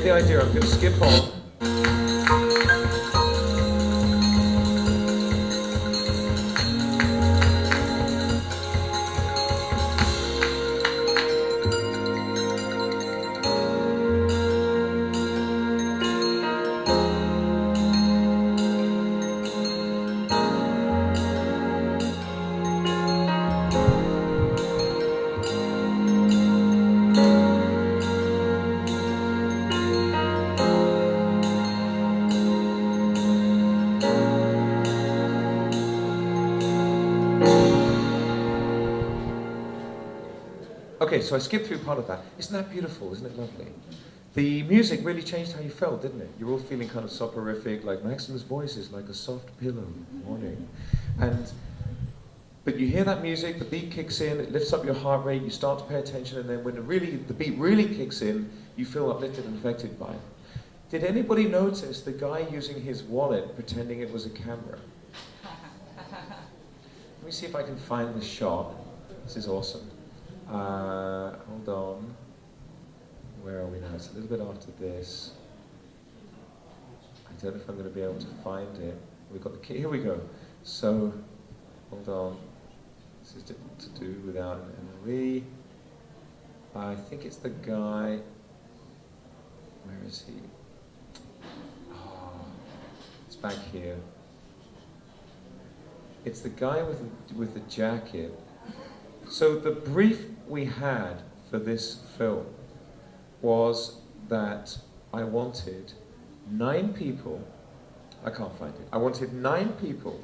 get the idea. I'm going to skip on. Okay, so I skipped through part of that. Isn't that beautiful? Isn't it lovely? The music really changed how you felt, didn't it? You're all feeling kind of soporific, like Maxim's voice is like a soft pillow in the morning. But you hear that music, the beat kicks in, it lifts up your heart rate, you start to pay attention, and then when the beat really kicks in, you feel uplifted and affected by it. Did anybody notice the guy using his wallet pretending it was a camera? Let me see if I can find the shot. This is awesome. Hold on. Where are we now? It's a little bit after this. I don't know if I'm going to be able to find it. We've got the key. Here we go. So, hold on. This is difficult to do without an NLE. I think it's the guy. Where is he? Oh, it's back here. It's the guy with the jacket. So the brief we had for this film was that I wanted 9 people, I can't find it, I wanted 9 people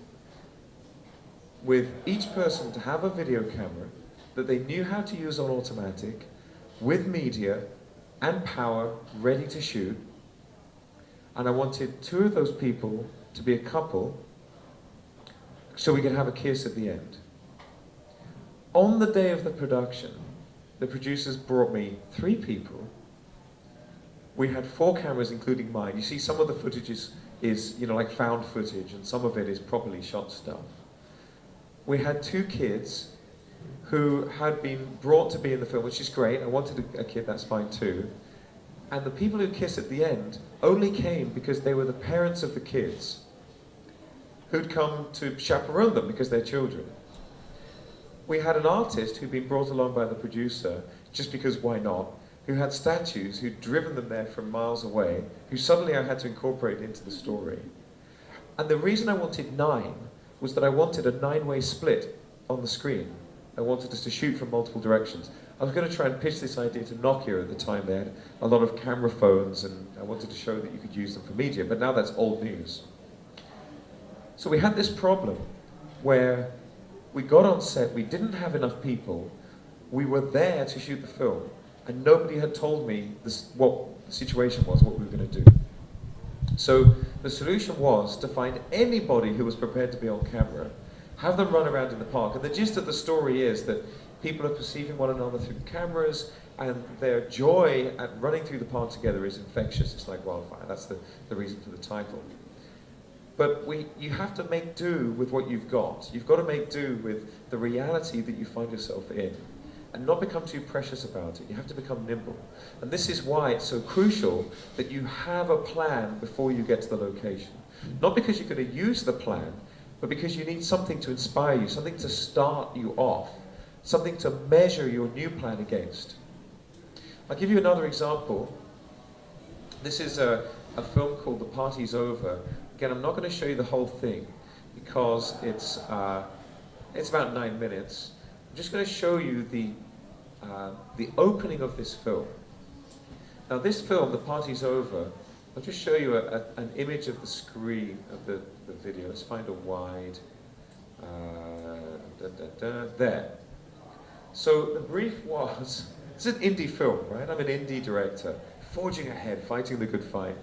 with each person to have a video camera that they knew how to use on automatic, with media and power ready to shoot, and I wanted 2 of those people to be a couple so we could have a kiss at the end. On the day of the production, the producers brought me 3 people. We had 4 cameras, including mine. You see, some of the footage is like found footage, and some of it is properly shot stuff. We had 2 kids who had been brought to be in the film, which is great. I wanted a kid, that's fine too. And the people who kiss at the end only came because they were the parents of the kids who'd come to chaperone them because they're children. We had an artist who'd been brought along by the producer, just because why not, who had statues, who'd driven them there from miles away, who suddenly I had to incorporate into the story. And the reason I wanted 9 was that I wanted a 9-way split on the screen. I wanted us to shoot from multiple directions. I was going to try and pitch this idea to Nokia at the time. They had a lot of camera phones, and I wanted to show that you could use them for media, but now that's old news. So we had this problem where we got on set, we didn't have enough people, we were there to shoot the film, and nobody had told me what the situation was, what we were going to do. So the solution was to find anybody who was prepared to be on camera, have them run around in the park, and the gist of the story is that people are perceiving one another through the cameras, and their joy at running through the park together is infectious. It's like wildfire. That's the reason for the title. But you have to make do with what you've got. You've got to make do with the reality that you find yourself in, and not become too precious about it. You have to become nimble. And this is why it's so crucial that you have a plan before you get to the location. Not because you're going to use the plan, but because you need something to inspire you, something to start you off, something to measure your new plan against. I'll give you another example. This is a film called The Party's Over. Again, I'm not going to show you the whole thing because it's about 9 minutes. I'm just going to show you the opening of this film. Now this film, The Party's Over, I'll just show you an image of the screen of the video. Let's find a wide. There. So the brief was, it's an indie film, right? I'm an indie director, forging ahead, fighting the good fight.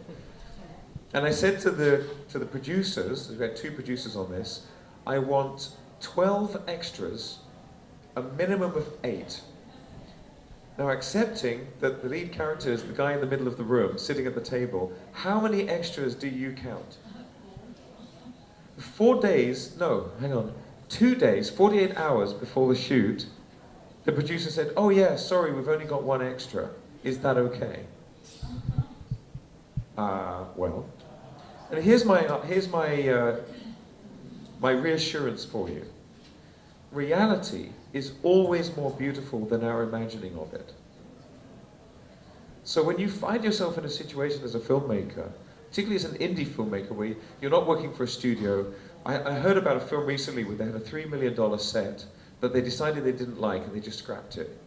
And I said to the producers, we had 2 producers on this, I want 12 extras, a minimum of 8. Now accepting that the lead character is the guy in the middle of the room, sitting at the table, how many extras do you count? 4 days, no, hang on, 2 days, 48 hours before the shoot, the producer said, oh yeah, sorry, we've only got 1 extra. Is that okay? Well, and here's my my reassurance for you. Reality is always more beautiful than our imagining of it. So when you find yourself in a situation as a filmmaker, particularly as an indie filmmaker where you're not working for a studio, I heard about a film recently where they had a $3 million set that they decided they didn't like and they just scrapped it.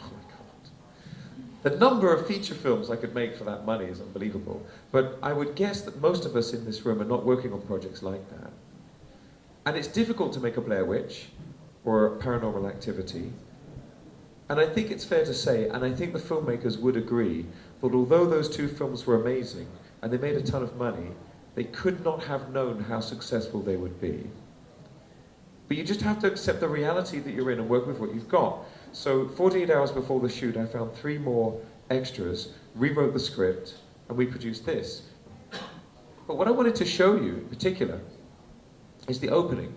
Oh my God. The number of feature films I could make for that money is unbelievable. But I would guess that most of us in this room are not working on projects like that. And it's difficult to make a Blair Witch or a Paranormal Activity. And I think it's fair to say, and I think the filmmakers would agree, that although those two films were amazing and they made a ton of money, they could not have known how successful they would be. But you just have to accept the reality that you're in and work with what you've got. So 48 hours before the shoot, I found 3 more extras, rewrote the script, and we produced this. But what I wanted to show you in particular is the opening.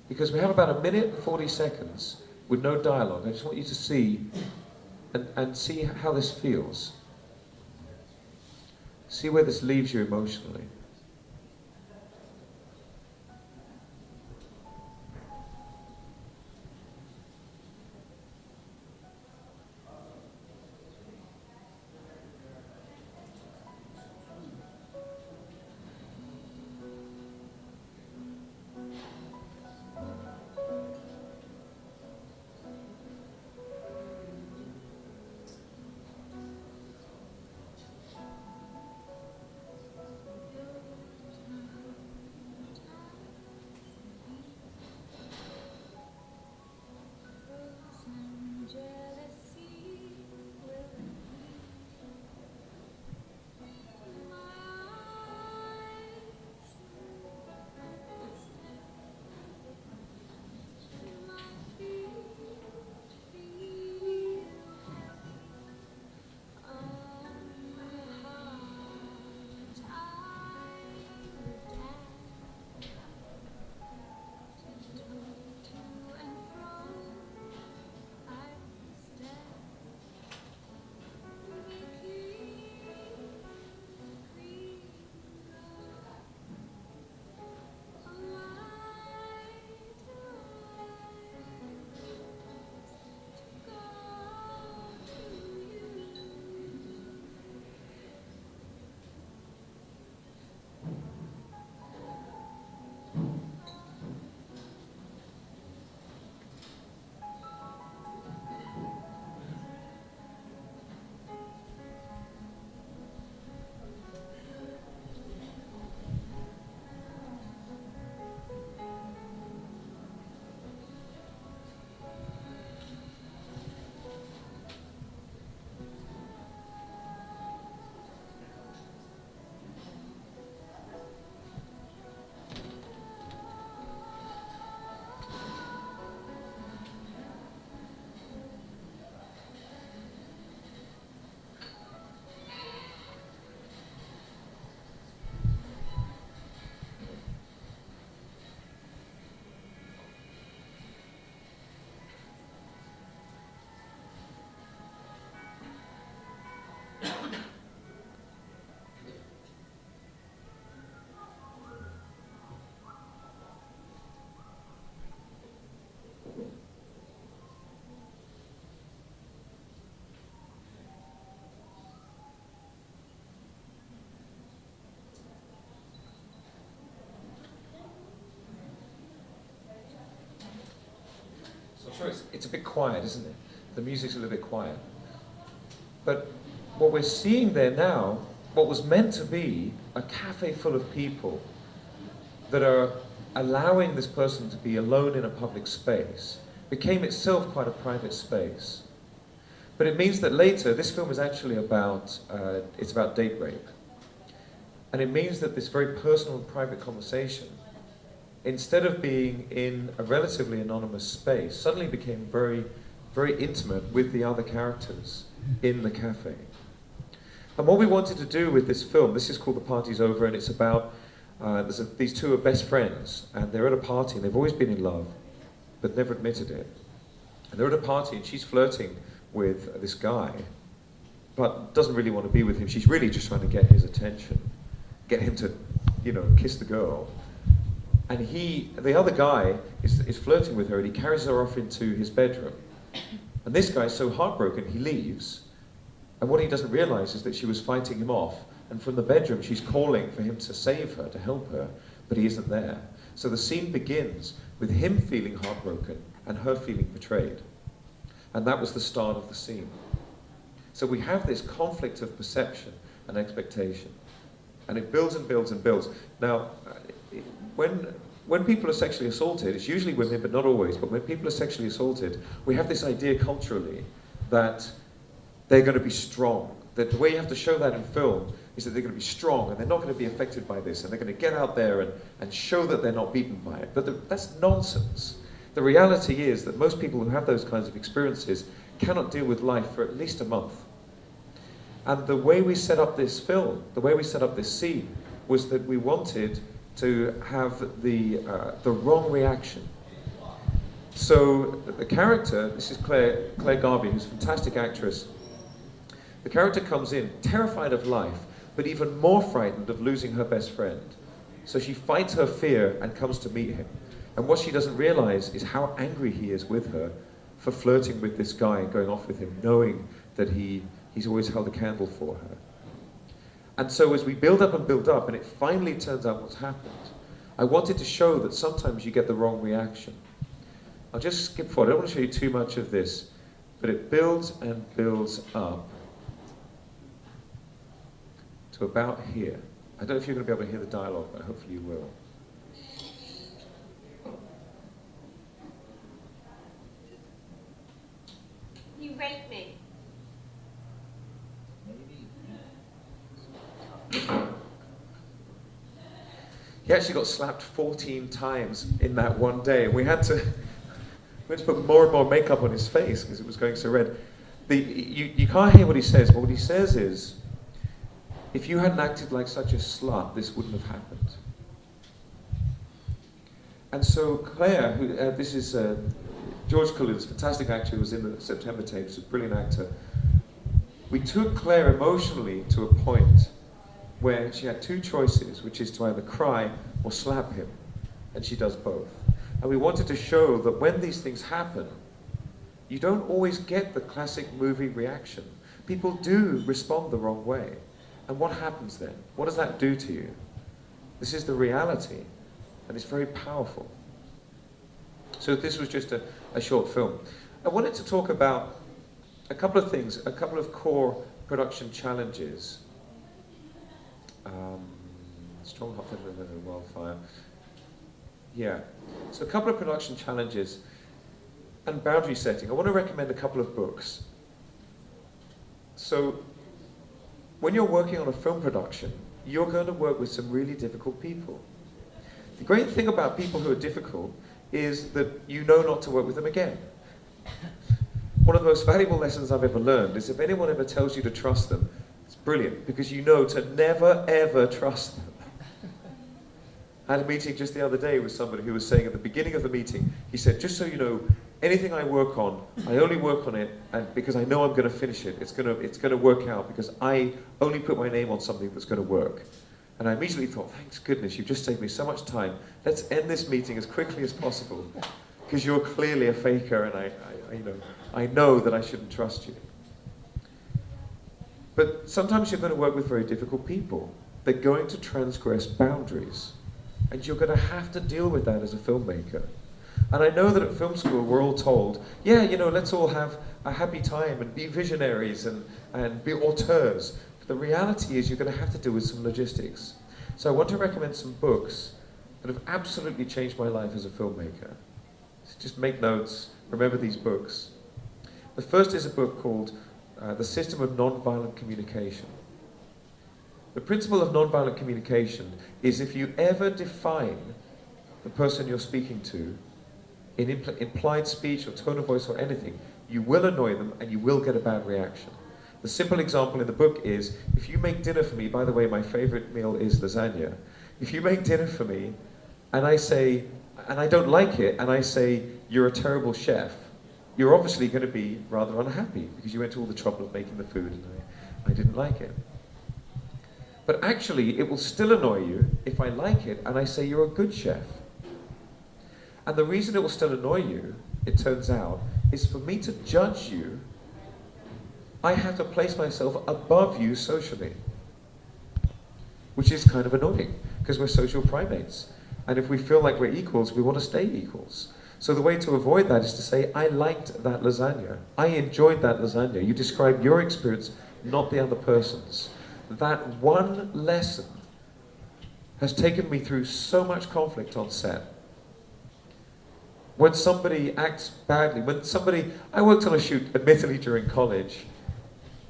Because we have about 1 minute and 40 seconds with no dialogue. I just want you to see and see how this feels. See where this leaves you emotionally. Sure, it's a bit quiet, isn't it? The music's a little bit quiet. But what we're seeing there now, what was meant to be a cafe full of people that are allowing this person to be alone in a public space, became itself quite a private space. But it means that later, this film is actually about, it's about date rape. And it means that this very personal and private conversation, instead of being in a relatively anonymous space, suddenly became very, very intimate with the other characters in the cafe. And what we wanted to do with this film, this is called The Party's Over, and it's about, these two are best friends, and they're at a party, and they've always been in love, but never admitted it. And they're at a party, and she's flirting with this guy, but doesn't really want to be with him. She's really just trying to get his attention, get him to, kiss the girl. And the other guy is flirting with her, and he carries her off into his bedroom. And this guy's so heartbroken, he leaves. And what he doesn't realize is that she was fighting him off. And from the bedroom, she's calling for him to save her, to help her, but he isn't there. So the scene begins with him feeling heartbroken and her feeling betrayed. And that was the start of the scene. So we have this conflict of perception and expectation. And it builds and builds and builds. Now, when people are sexually assaulted, it's usually women, but not always, but when people are sexually assaulted, we have this idea culturally that they're going to be strong. That the way you have to show that in film is that they're going to be strong and they're not going to be affected by this, and they're going to get out there and show that they're not beaten by it. But that's nonsense. The reality is that most people who have those kinds of experiences cannot deal with life for at least a month. And the way we set up this film, the way we set up this scene, was that we wanted to have the wrong reaction. So the character, this is Claire Garvey, who's a fantastic actress. The character comes in terrified of life, but even more frightened of losing her best friend. So she fights her fear and comes to meet him. And what she doesn't realize is how angry he is with her for flirting with this guy and going off with him, knowing that he's always held a candle for her. And so as we build up, and it finally turns out what's happened, I wanted to show that sometimes you get the wrong reaction. I'll just skip forward. I don't want to show you too much of this, but it builds and builds up to about here. I don't know if you're going to be able to hear the dialogue, but hopefully you will. You raped me. He actually got slapped 14 times in that one day, and we had to put more and more makeup on his face because it was going so red. You can't hear what he says, but what he says is, if you hadn't acted like such a slut, this wouldn't have happened. And so Claire, this is George Cullen's fantastic actor who was in the September tapes, a brilliant actor. We took Claire emotionally to a point where she had two choices, which is to either cry or slap him, and she does both. And we wanted to show that when these things happen, you don't always get the classic movie reaction. People do respond the wrong way. And what happens then? What does that do to you? This is the reality, and it's very powerful. So this was just a short film. I wanted to talk about a couple of things, a couple of core production challenges. Strong hot wildfire. Yeah. So a couple of production challenges and boundary setting. I want to recommend a couple of books. So when you're working on a film production, you're going to work with some really difficult people. The great thing about people who are difficult is that you know not to work with them again. One of the most valuable lessons I've ever learned is if anyone ever tells you to trust them, it's brilliant, because you know to never ever trust them. I had a meeting just the other day with somebody who was saying at the beginning of the meeting, he said, just so you know, anything I work on, I only work on it and because I know I'm going to finish it. It's going to work out because I only put my name on something that's going to work. And I immediately thought, thanks goodness, you've just saved me so much time. Let's end this meeting as quickly as possible because you're clearly a faker and I know that I shouldn't trust you. But sometimes you're going to work with very difficult people. They're going to transgress boundaries. And you're going to have to deal with that as a filmmaker. And I know that at film school we're all told, yeah, let's all have a happy time and be visionaries and be auteurs. But the reality is you're going to have to deal with some logistics. So I want to recommend some books that have absolutely changed my life as a filmmaker. So just make notes, remember these books. The first is a book called The System of Nonviolent Communication. The principle of nonviolent communication is if you ever define the person you're speaking to in implied speech or tone of voice or anything, you will annoy them and you will get a bad reaction. The simple example in the book is, if you make dinner for me, by the way, my favorite meal is lasagna. If you make dinner for me and I say, and I don't like it, and I say, you're a terrible chef, you're obviously going to be rather unhappy because you went to all the trouble of making the food and I didn't like it. But actually, it will still annoy you if I like it and I say you're a good chef. And the reason it will still annoy you, it turns out, is for me to judge you, I have to place myself above you socially. Which is kind of annoying, because we're social primates. And if we feel like we're equals, we want to stay equals. So the way to avoid that is to say, I liked that lasagna. I enjoyed that lasagna. You describe your experience, not the other person's. That one lesson has taken me through so much conflict on set. When somebody acts badly, I worked on a shoot, admittedly during college,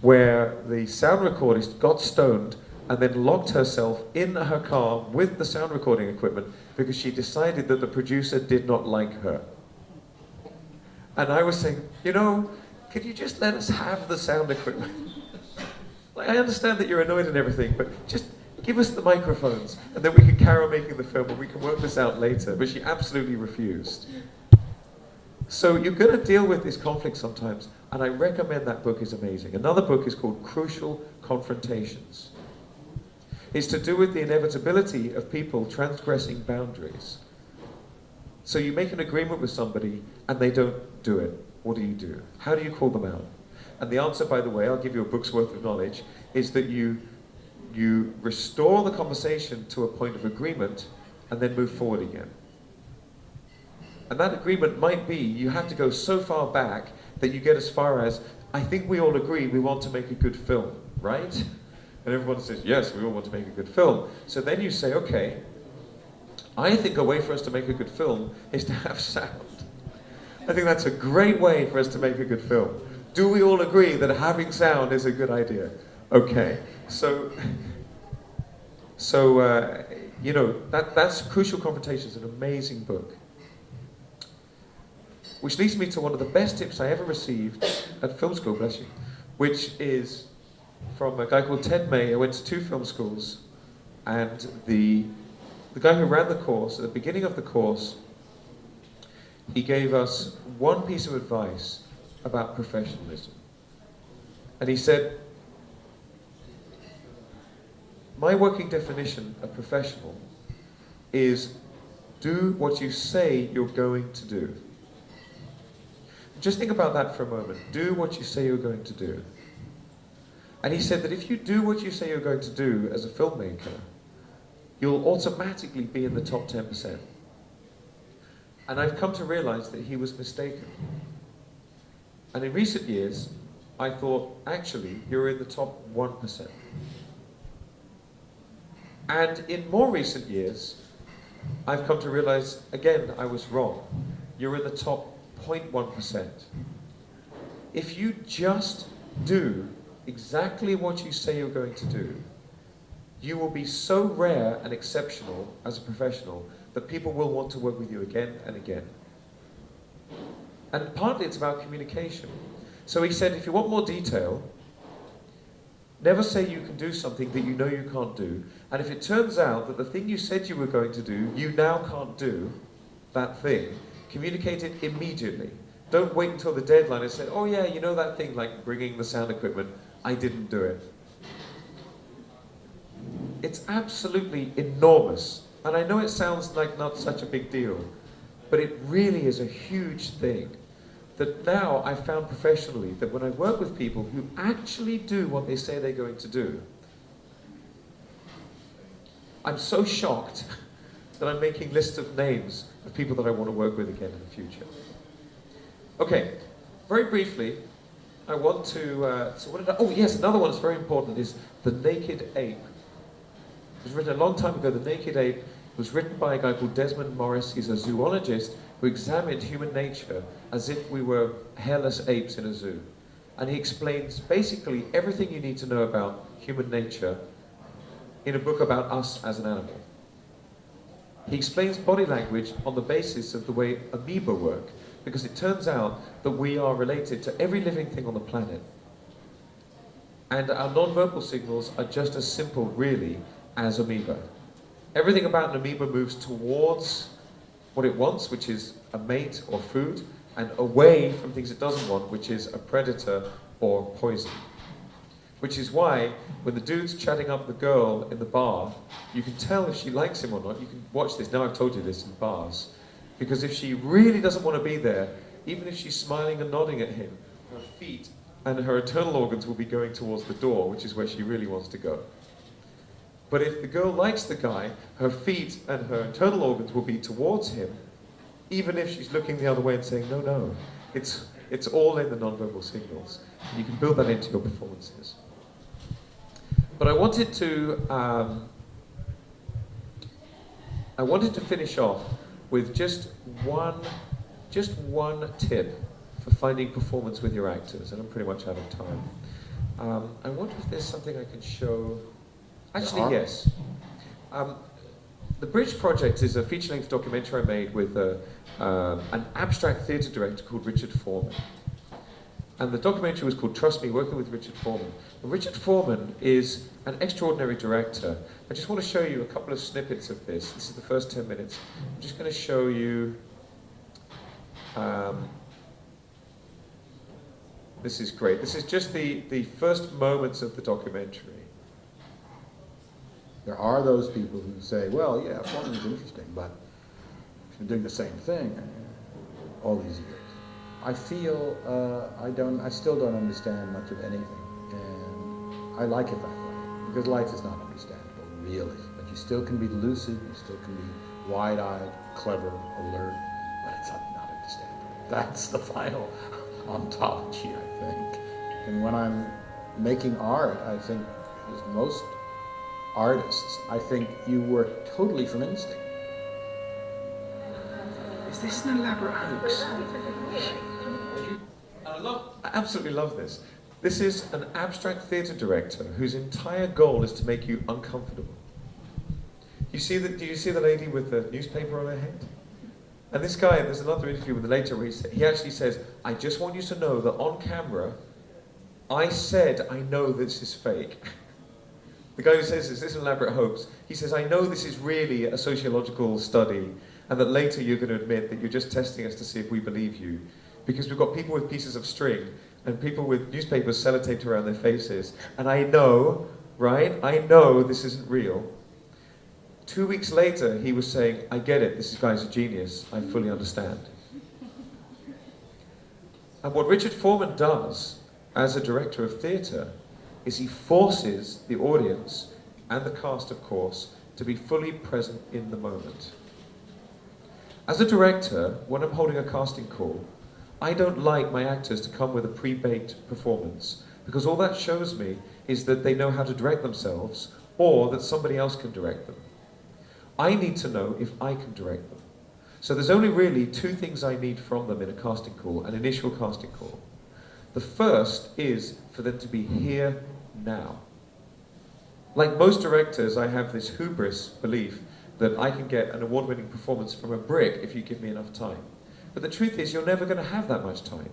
where the sound recordist got stoned and then locked herself in her car with the sound recording equipment because she decided that the producer did not like her. And I was saying, could you just let us have the sound equipment? Like, I understand that you're annoyed and everything, but just give us the microphones and then we can carry on making the film and we can work this out later. But she absolutely refused. So you're going to deal with this conflict sometimes, and I recommend that book is amazing. Another book is called Crucial Confrontations. It's to do with the inevitability of people transgressing boundaries. So you make an agreement with somebody and they don't do it. What do? How do you call them out? And the answer, by the way, I'll give you a book's worth of knowledge, is that you restore the conversation to a point of agreement and then move forward again. And that agreement might be you have to go so far back that you get as far as, I think we all agree we want to make a good film, right? And everyone says, yes, we all want to make a good film. So then you say, okay, I think a way for us to make a good film is to have sound. I think that's a great way for us to make a good film. Do we all agree that having sound is a good idea? Okay, that's Crucial Confrontations, an amazing book. Which leads me to one of the best tips I ever received at film school, bless you, which is from a guy called Ted May. I went to 2 film schools, and the guy who ran the course, at the beginning of the course, he gave us one piece of advice about professionalism. And he said, my working definition of professional is do what you say you're going to do. Just think about that for a moment. Do what you say you're going to do. And he said that if you do what you say you're going to do as a filmmaker, you'll automatically be in the top 10%. And I've come to realize that he was mistaken. And in recent years, I thought, actually, you're in the top 1%. And in more recent years, I've come to realize, again, I was wrong. You're in the top 0.1%. If you just do exactly what you say you're going to do, you will be so rare and exceptional as a professional that people will want to work with you again and again. And partly it's about communication. So he said, if you want more detail, never say you can do something that you know you can't do. And if it turns out that the thing you said you were going to do, you now can't do that thing, communicate it immediately. Don't wait until the deadline and say, oh yeah, you know that thing like bringing the sound equipment, I didn't do it. It's absolutely enormous. And I know it sounds like not such a big deal, but it really is a huge thing. That now I've found professionally that when I work with people who actually do what they say they're going to do, I'm so shocked that I'm making lists of names of people that I want to work with again in the future. Okay, very briefly, I want to, oh yes, another one that's very important is The Naked Ape. It was written a long time ago, The Naked Ape. It was written by a guy called Desmond Morris. He's a zoologist who examined human nature as if we were hairless apes in a zoo. And he explains basically everything you need to know about human nature in a book about us as an animal. He explains body language on the basis of the way amoeba work, because it turns out that we are related to every living thing on the planet. And our non-verbal signals are just as simple, really, as amoeba. Everything about an amoeba moves towards what it wants, which is a mate or food. and away from things it doesn't want, which is a predator or poison. Which is why, when the dude's chatting up the girl in the bar, you can tell if she likes him or not. You can watch this, now I've told you this in bars. Because if she really doesn't want to be there, even if she's smiling and nodding at him, her feet and her internal organs will be going towards the door, which is where she really wants to go. But if the girl likes the guy, her feet and her internal organs will be towards him, even if she's looking the other way and saying, no, no. It's all in the nonverbal signals. And you can build that into your performances. But I wanted to finish off with just one tip for finding performance with your actors, and I'm pretty much out of time. I wonder if there's something I can show. Actually, yes. The Bridge Project is a feature-length documentary I made with an abstract theatre director called Richard Foreman. And the documentary was called Trust Me, Working with Richard Foreman. And Richard Foreman is an extraordinary director. I just want to show you a couple of snippets of this. This is the first 10 minutes. I'm just going to show you... this is great. This is just the first moments of the documentary. There are those people who say, well, yeah, Foreman is interesting, but he's been doing the same thing all these years. I feel I still don't understand much of anything, and I like it that way, because life is not understandable, really. But you still can be lucid, you still can be wide-eyed, clever, alert, but it's not understandable. That's the final ontology, I think. And when I'm making art, I think, as most artists, I think you work totally from instinct. Is this an elaborate hoax? I absolutely love this. This is an abstract theatre director whose entire goal is to make you uncomfortable. Do you see the lady with the newspaper on her head? And this guy, there's another interview with him later where he actually says, I just want you to know that on camera, I said I know this is fake. The guy who says, is this an elaborate hoax? He says, I know this is really a sociological study, and that later you're going to admit that you're just testing us to see if we believe you. Because we've got people with pieces of string, and people with newspapers sellotaped around their faces, and I know, right, I know this isn't real. 2 weeks later, he was saying, I get it, this guy's a genius, I fully understand. And what Richard Foreman does, as a director of theatre, is he forces the audience, and the cast of course, to be fully present in the moment. As a director, when I'm holding a casting call, I don't like my actors to come with a pre-baked performance, because all that shows me is that they know how to direct themselves, or that somebody else can direct them. I need to know if I can direct them. So there's only really two things I need from them in a casting call, an initial casting call. The first is for them to be here now. Like most directors, I have this hubris belief that I can get an award-winning performance from a brick if you give me enough time. But the truth is, you're never going to have that much time.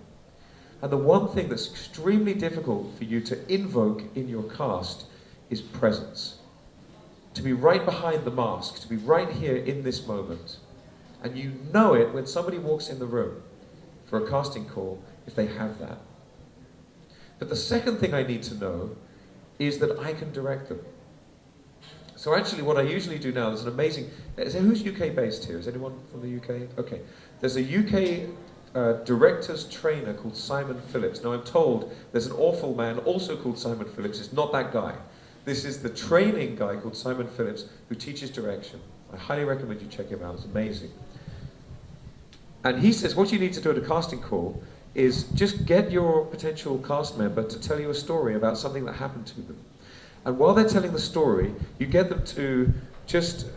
And the one thing that's extremely difficult for you to invoke in your cast is presence. To be right behind the mask, to be right here in this moment. And you know it when somebody walks in the room for a casting call, if they have that. But the second thing I need to know is that I can direct them. So actually what I usually do now, there's an amazing... Who's UK based here? Is anyone from the UK? Okay. There's a UK director's trainer called Simon Phillips. Now I'm told there's an awful man also called Simon Phillips. It's not that guy. This is the training guy called Simon Phillips who teaches direction. I highly recommend you check him out. It's amazing. And he says what you need to do at a casting call is just get your potential cast member to tell you a story about something that happened to them. And while they're telling the story, you get them to just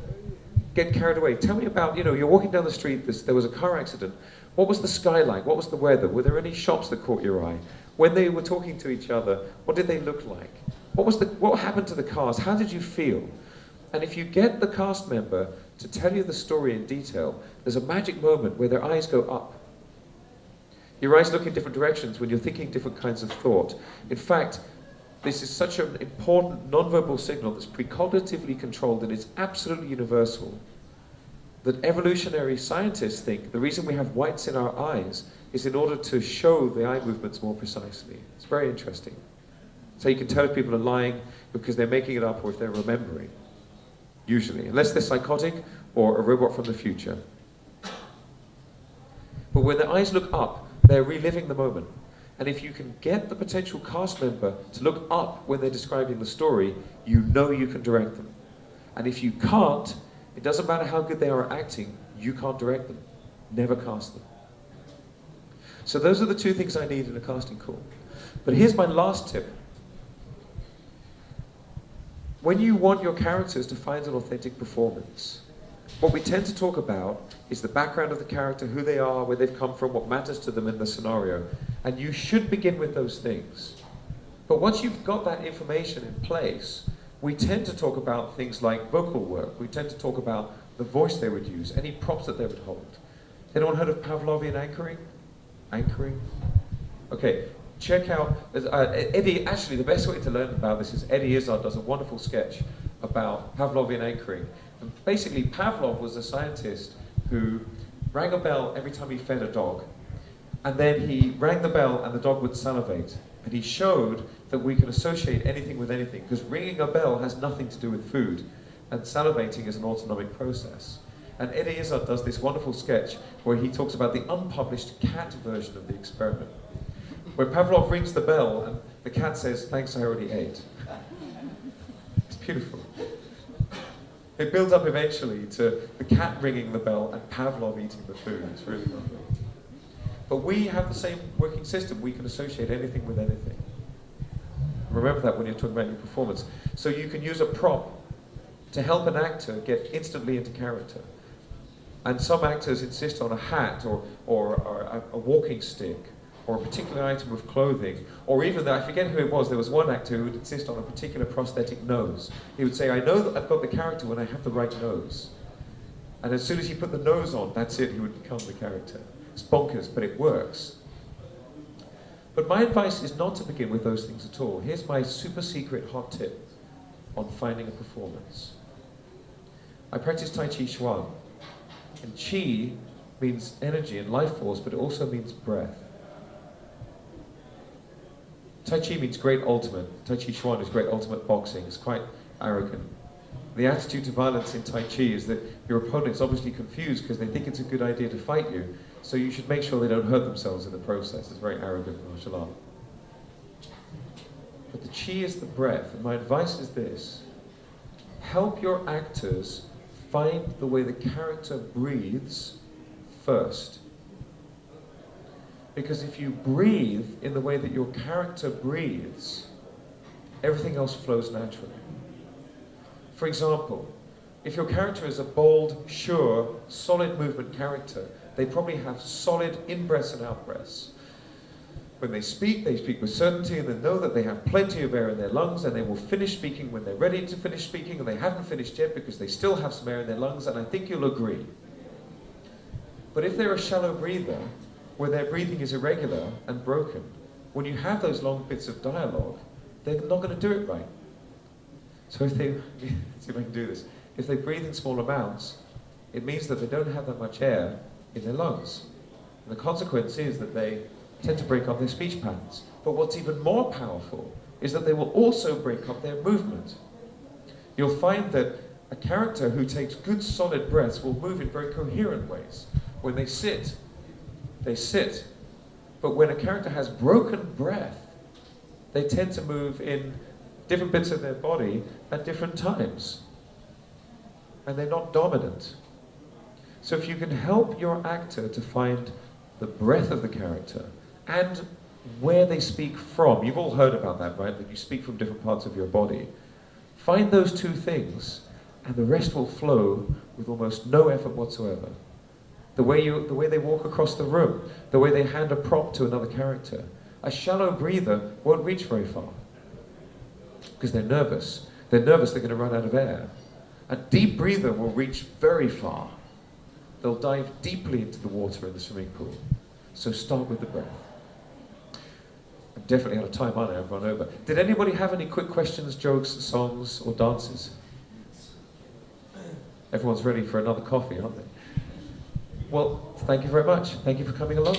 get carried away. Tell me about, you're walking down the street, there was a car accident. What was the sky like? What was the weather? Were there any shops that caught your eye? When they were talking to each other, what did they look like? What happened to the cars? How did you feel? And if you get the cast member to tell you the story in detail, there's a magic moment where their eyes go up. Your eyes look in different directions when you're thinking different kinds of thought. In fact, this is such an important non-verbal signal that's precognitively controlled and it's absolutely universal, that evolutionary scientists think the reason we have whites in our eyes is in order to show the eye movements more precisely. It's very interesting. So you can tell if people are lying because they're making it up or if they're remembering, usually, unless they're psychotic or a robot from the future. But when their eyes look up, they're reliving the moment. And if you can get the potential cast member to look up when they're describing the story, you know you can direct them. And if you can't, it doesn't matter how good they are at acting, you can't direct them. Never cast them. So those are the two things I need in a casting call. But here's my last tip. When you want your characters to find an authentic performance, what we tend to talk about is the background of the character, who they are, where they've come from, what matters to them in the scenario. And you should begin with those things. But once you've got that information in place, we tend to talk about things like vocal work. We tend to talk about the voice they would use, any props that they would hold. Anyone heard of Pavlovian anchoring? Anchoring? Okay, check out, Eddie, actually the best way to learn about this is Eddie Izzard does a wonderful sketch about Pavlovian anchoring. And basically Pavlov was a scientist who rang a bell every time he fed a dog. And then he rang the bell and the dog would salivate. And he showed that we can associate anything with anything, because ringing a bell has nothing to do with food, and salivating is an autonomic process. And Eddie Izzard does this wonderful sketch where he talks about the unpublished cat version of the experiment, where Pavlov rings the bell and the cat says, "Thanks, I already ate." It's beautiful. It builds up eventually to the cat ringing the bell and Pavlov eating the food. It's really lovely. But we have the same working system. We can associate anything with anything. Remember that when you're talking about your performance. So you can use a prop to help an actor get instantly into character. And some actors insist on a hat or a walking stick or a particular item of clothing, or even, I forget who it was, there was one actor who would insist on a particular prosthetic nose. He would say, "I know that I've got the character when I have the right nose." And as soon as he put the nose on, that's it, he would become the character. It's bonkers, but it works. But my advice is not to begin with those things at all. Here's my super secret hot tip on finding a performance. I practice Tai Chi Chuan. And Chi means energy and life force, but it also means breath. Tai Chi means great ultimate. Tai Chi Chuan is great ultimate boxing. It's quite arrogant. The attitude to violence in Tai Chi is that your opponent's obviously confused because they think it's a good idea to fight you, so you should make sure they don't hurt themselves in the process. It's very arrogant martial art. But the Chi is the breath, and my advice is this. Help your actors find the way the character breathes first. Because if you breathe in the way that your character breathes, everything else flows naturally. For example, if your character is a bold, sure, solid movement character, they probably have solid in-breaths and out-breaths. When they speak with certainty, and they know that they have plenty of air in their lungs, and they will finish speaking when they're ready to finish speaking, and they haven't finished yet because they still have some air in their lungs, and I think you'll agree. But if they're a shallow breather, where their breathing is irregular and broken, when you have those long bits of dialogue, they're not going to do it right. So if they, let's see if I can do this, if they breathe in small amounts, it means that they don't have that much air in their lungs. And the consequence is that they tend to break up their speech patterns. But what's even more powerful is that they will also break up their movement. You'll find that a character who takes good solid breaths will move in very coherent ways. When they sit. But when a character has broken breath, they tend to move in different bits of their body at different times. And they're not dominant. So if you can help your actor to find the breath of the character and where they speak from, you've all heard about that, right? That you speak from different parts of your body. Find those two things, and the rest will flow with almost no effort whatsoever. The way they walk across the room, the way they hand a prop to another character. A shallow breather won't reach very far because they're nervous. They're nervous they're going to run out of air. A deep breather will reach very far. They'll dive deeply into the water in the swimming pool. So start with the breath. I'm definitely out of time, aren't I? I've run over. Did anybody have any quick questions, jokes, songs, or dances? Everyone's ready for another coffee, aren't they? Well, thank you very much. Thank you for coming along.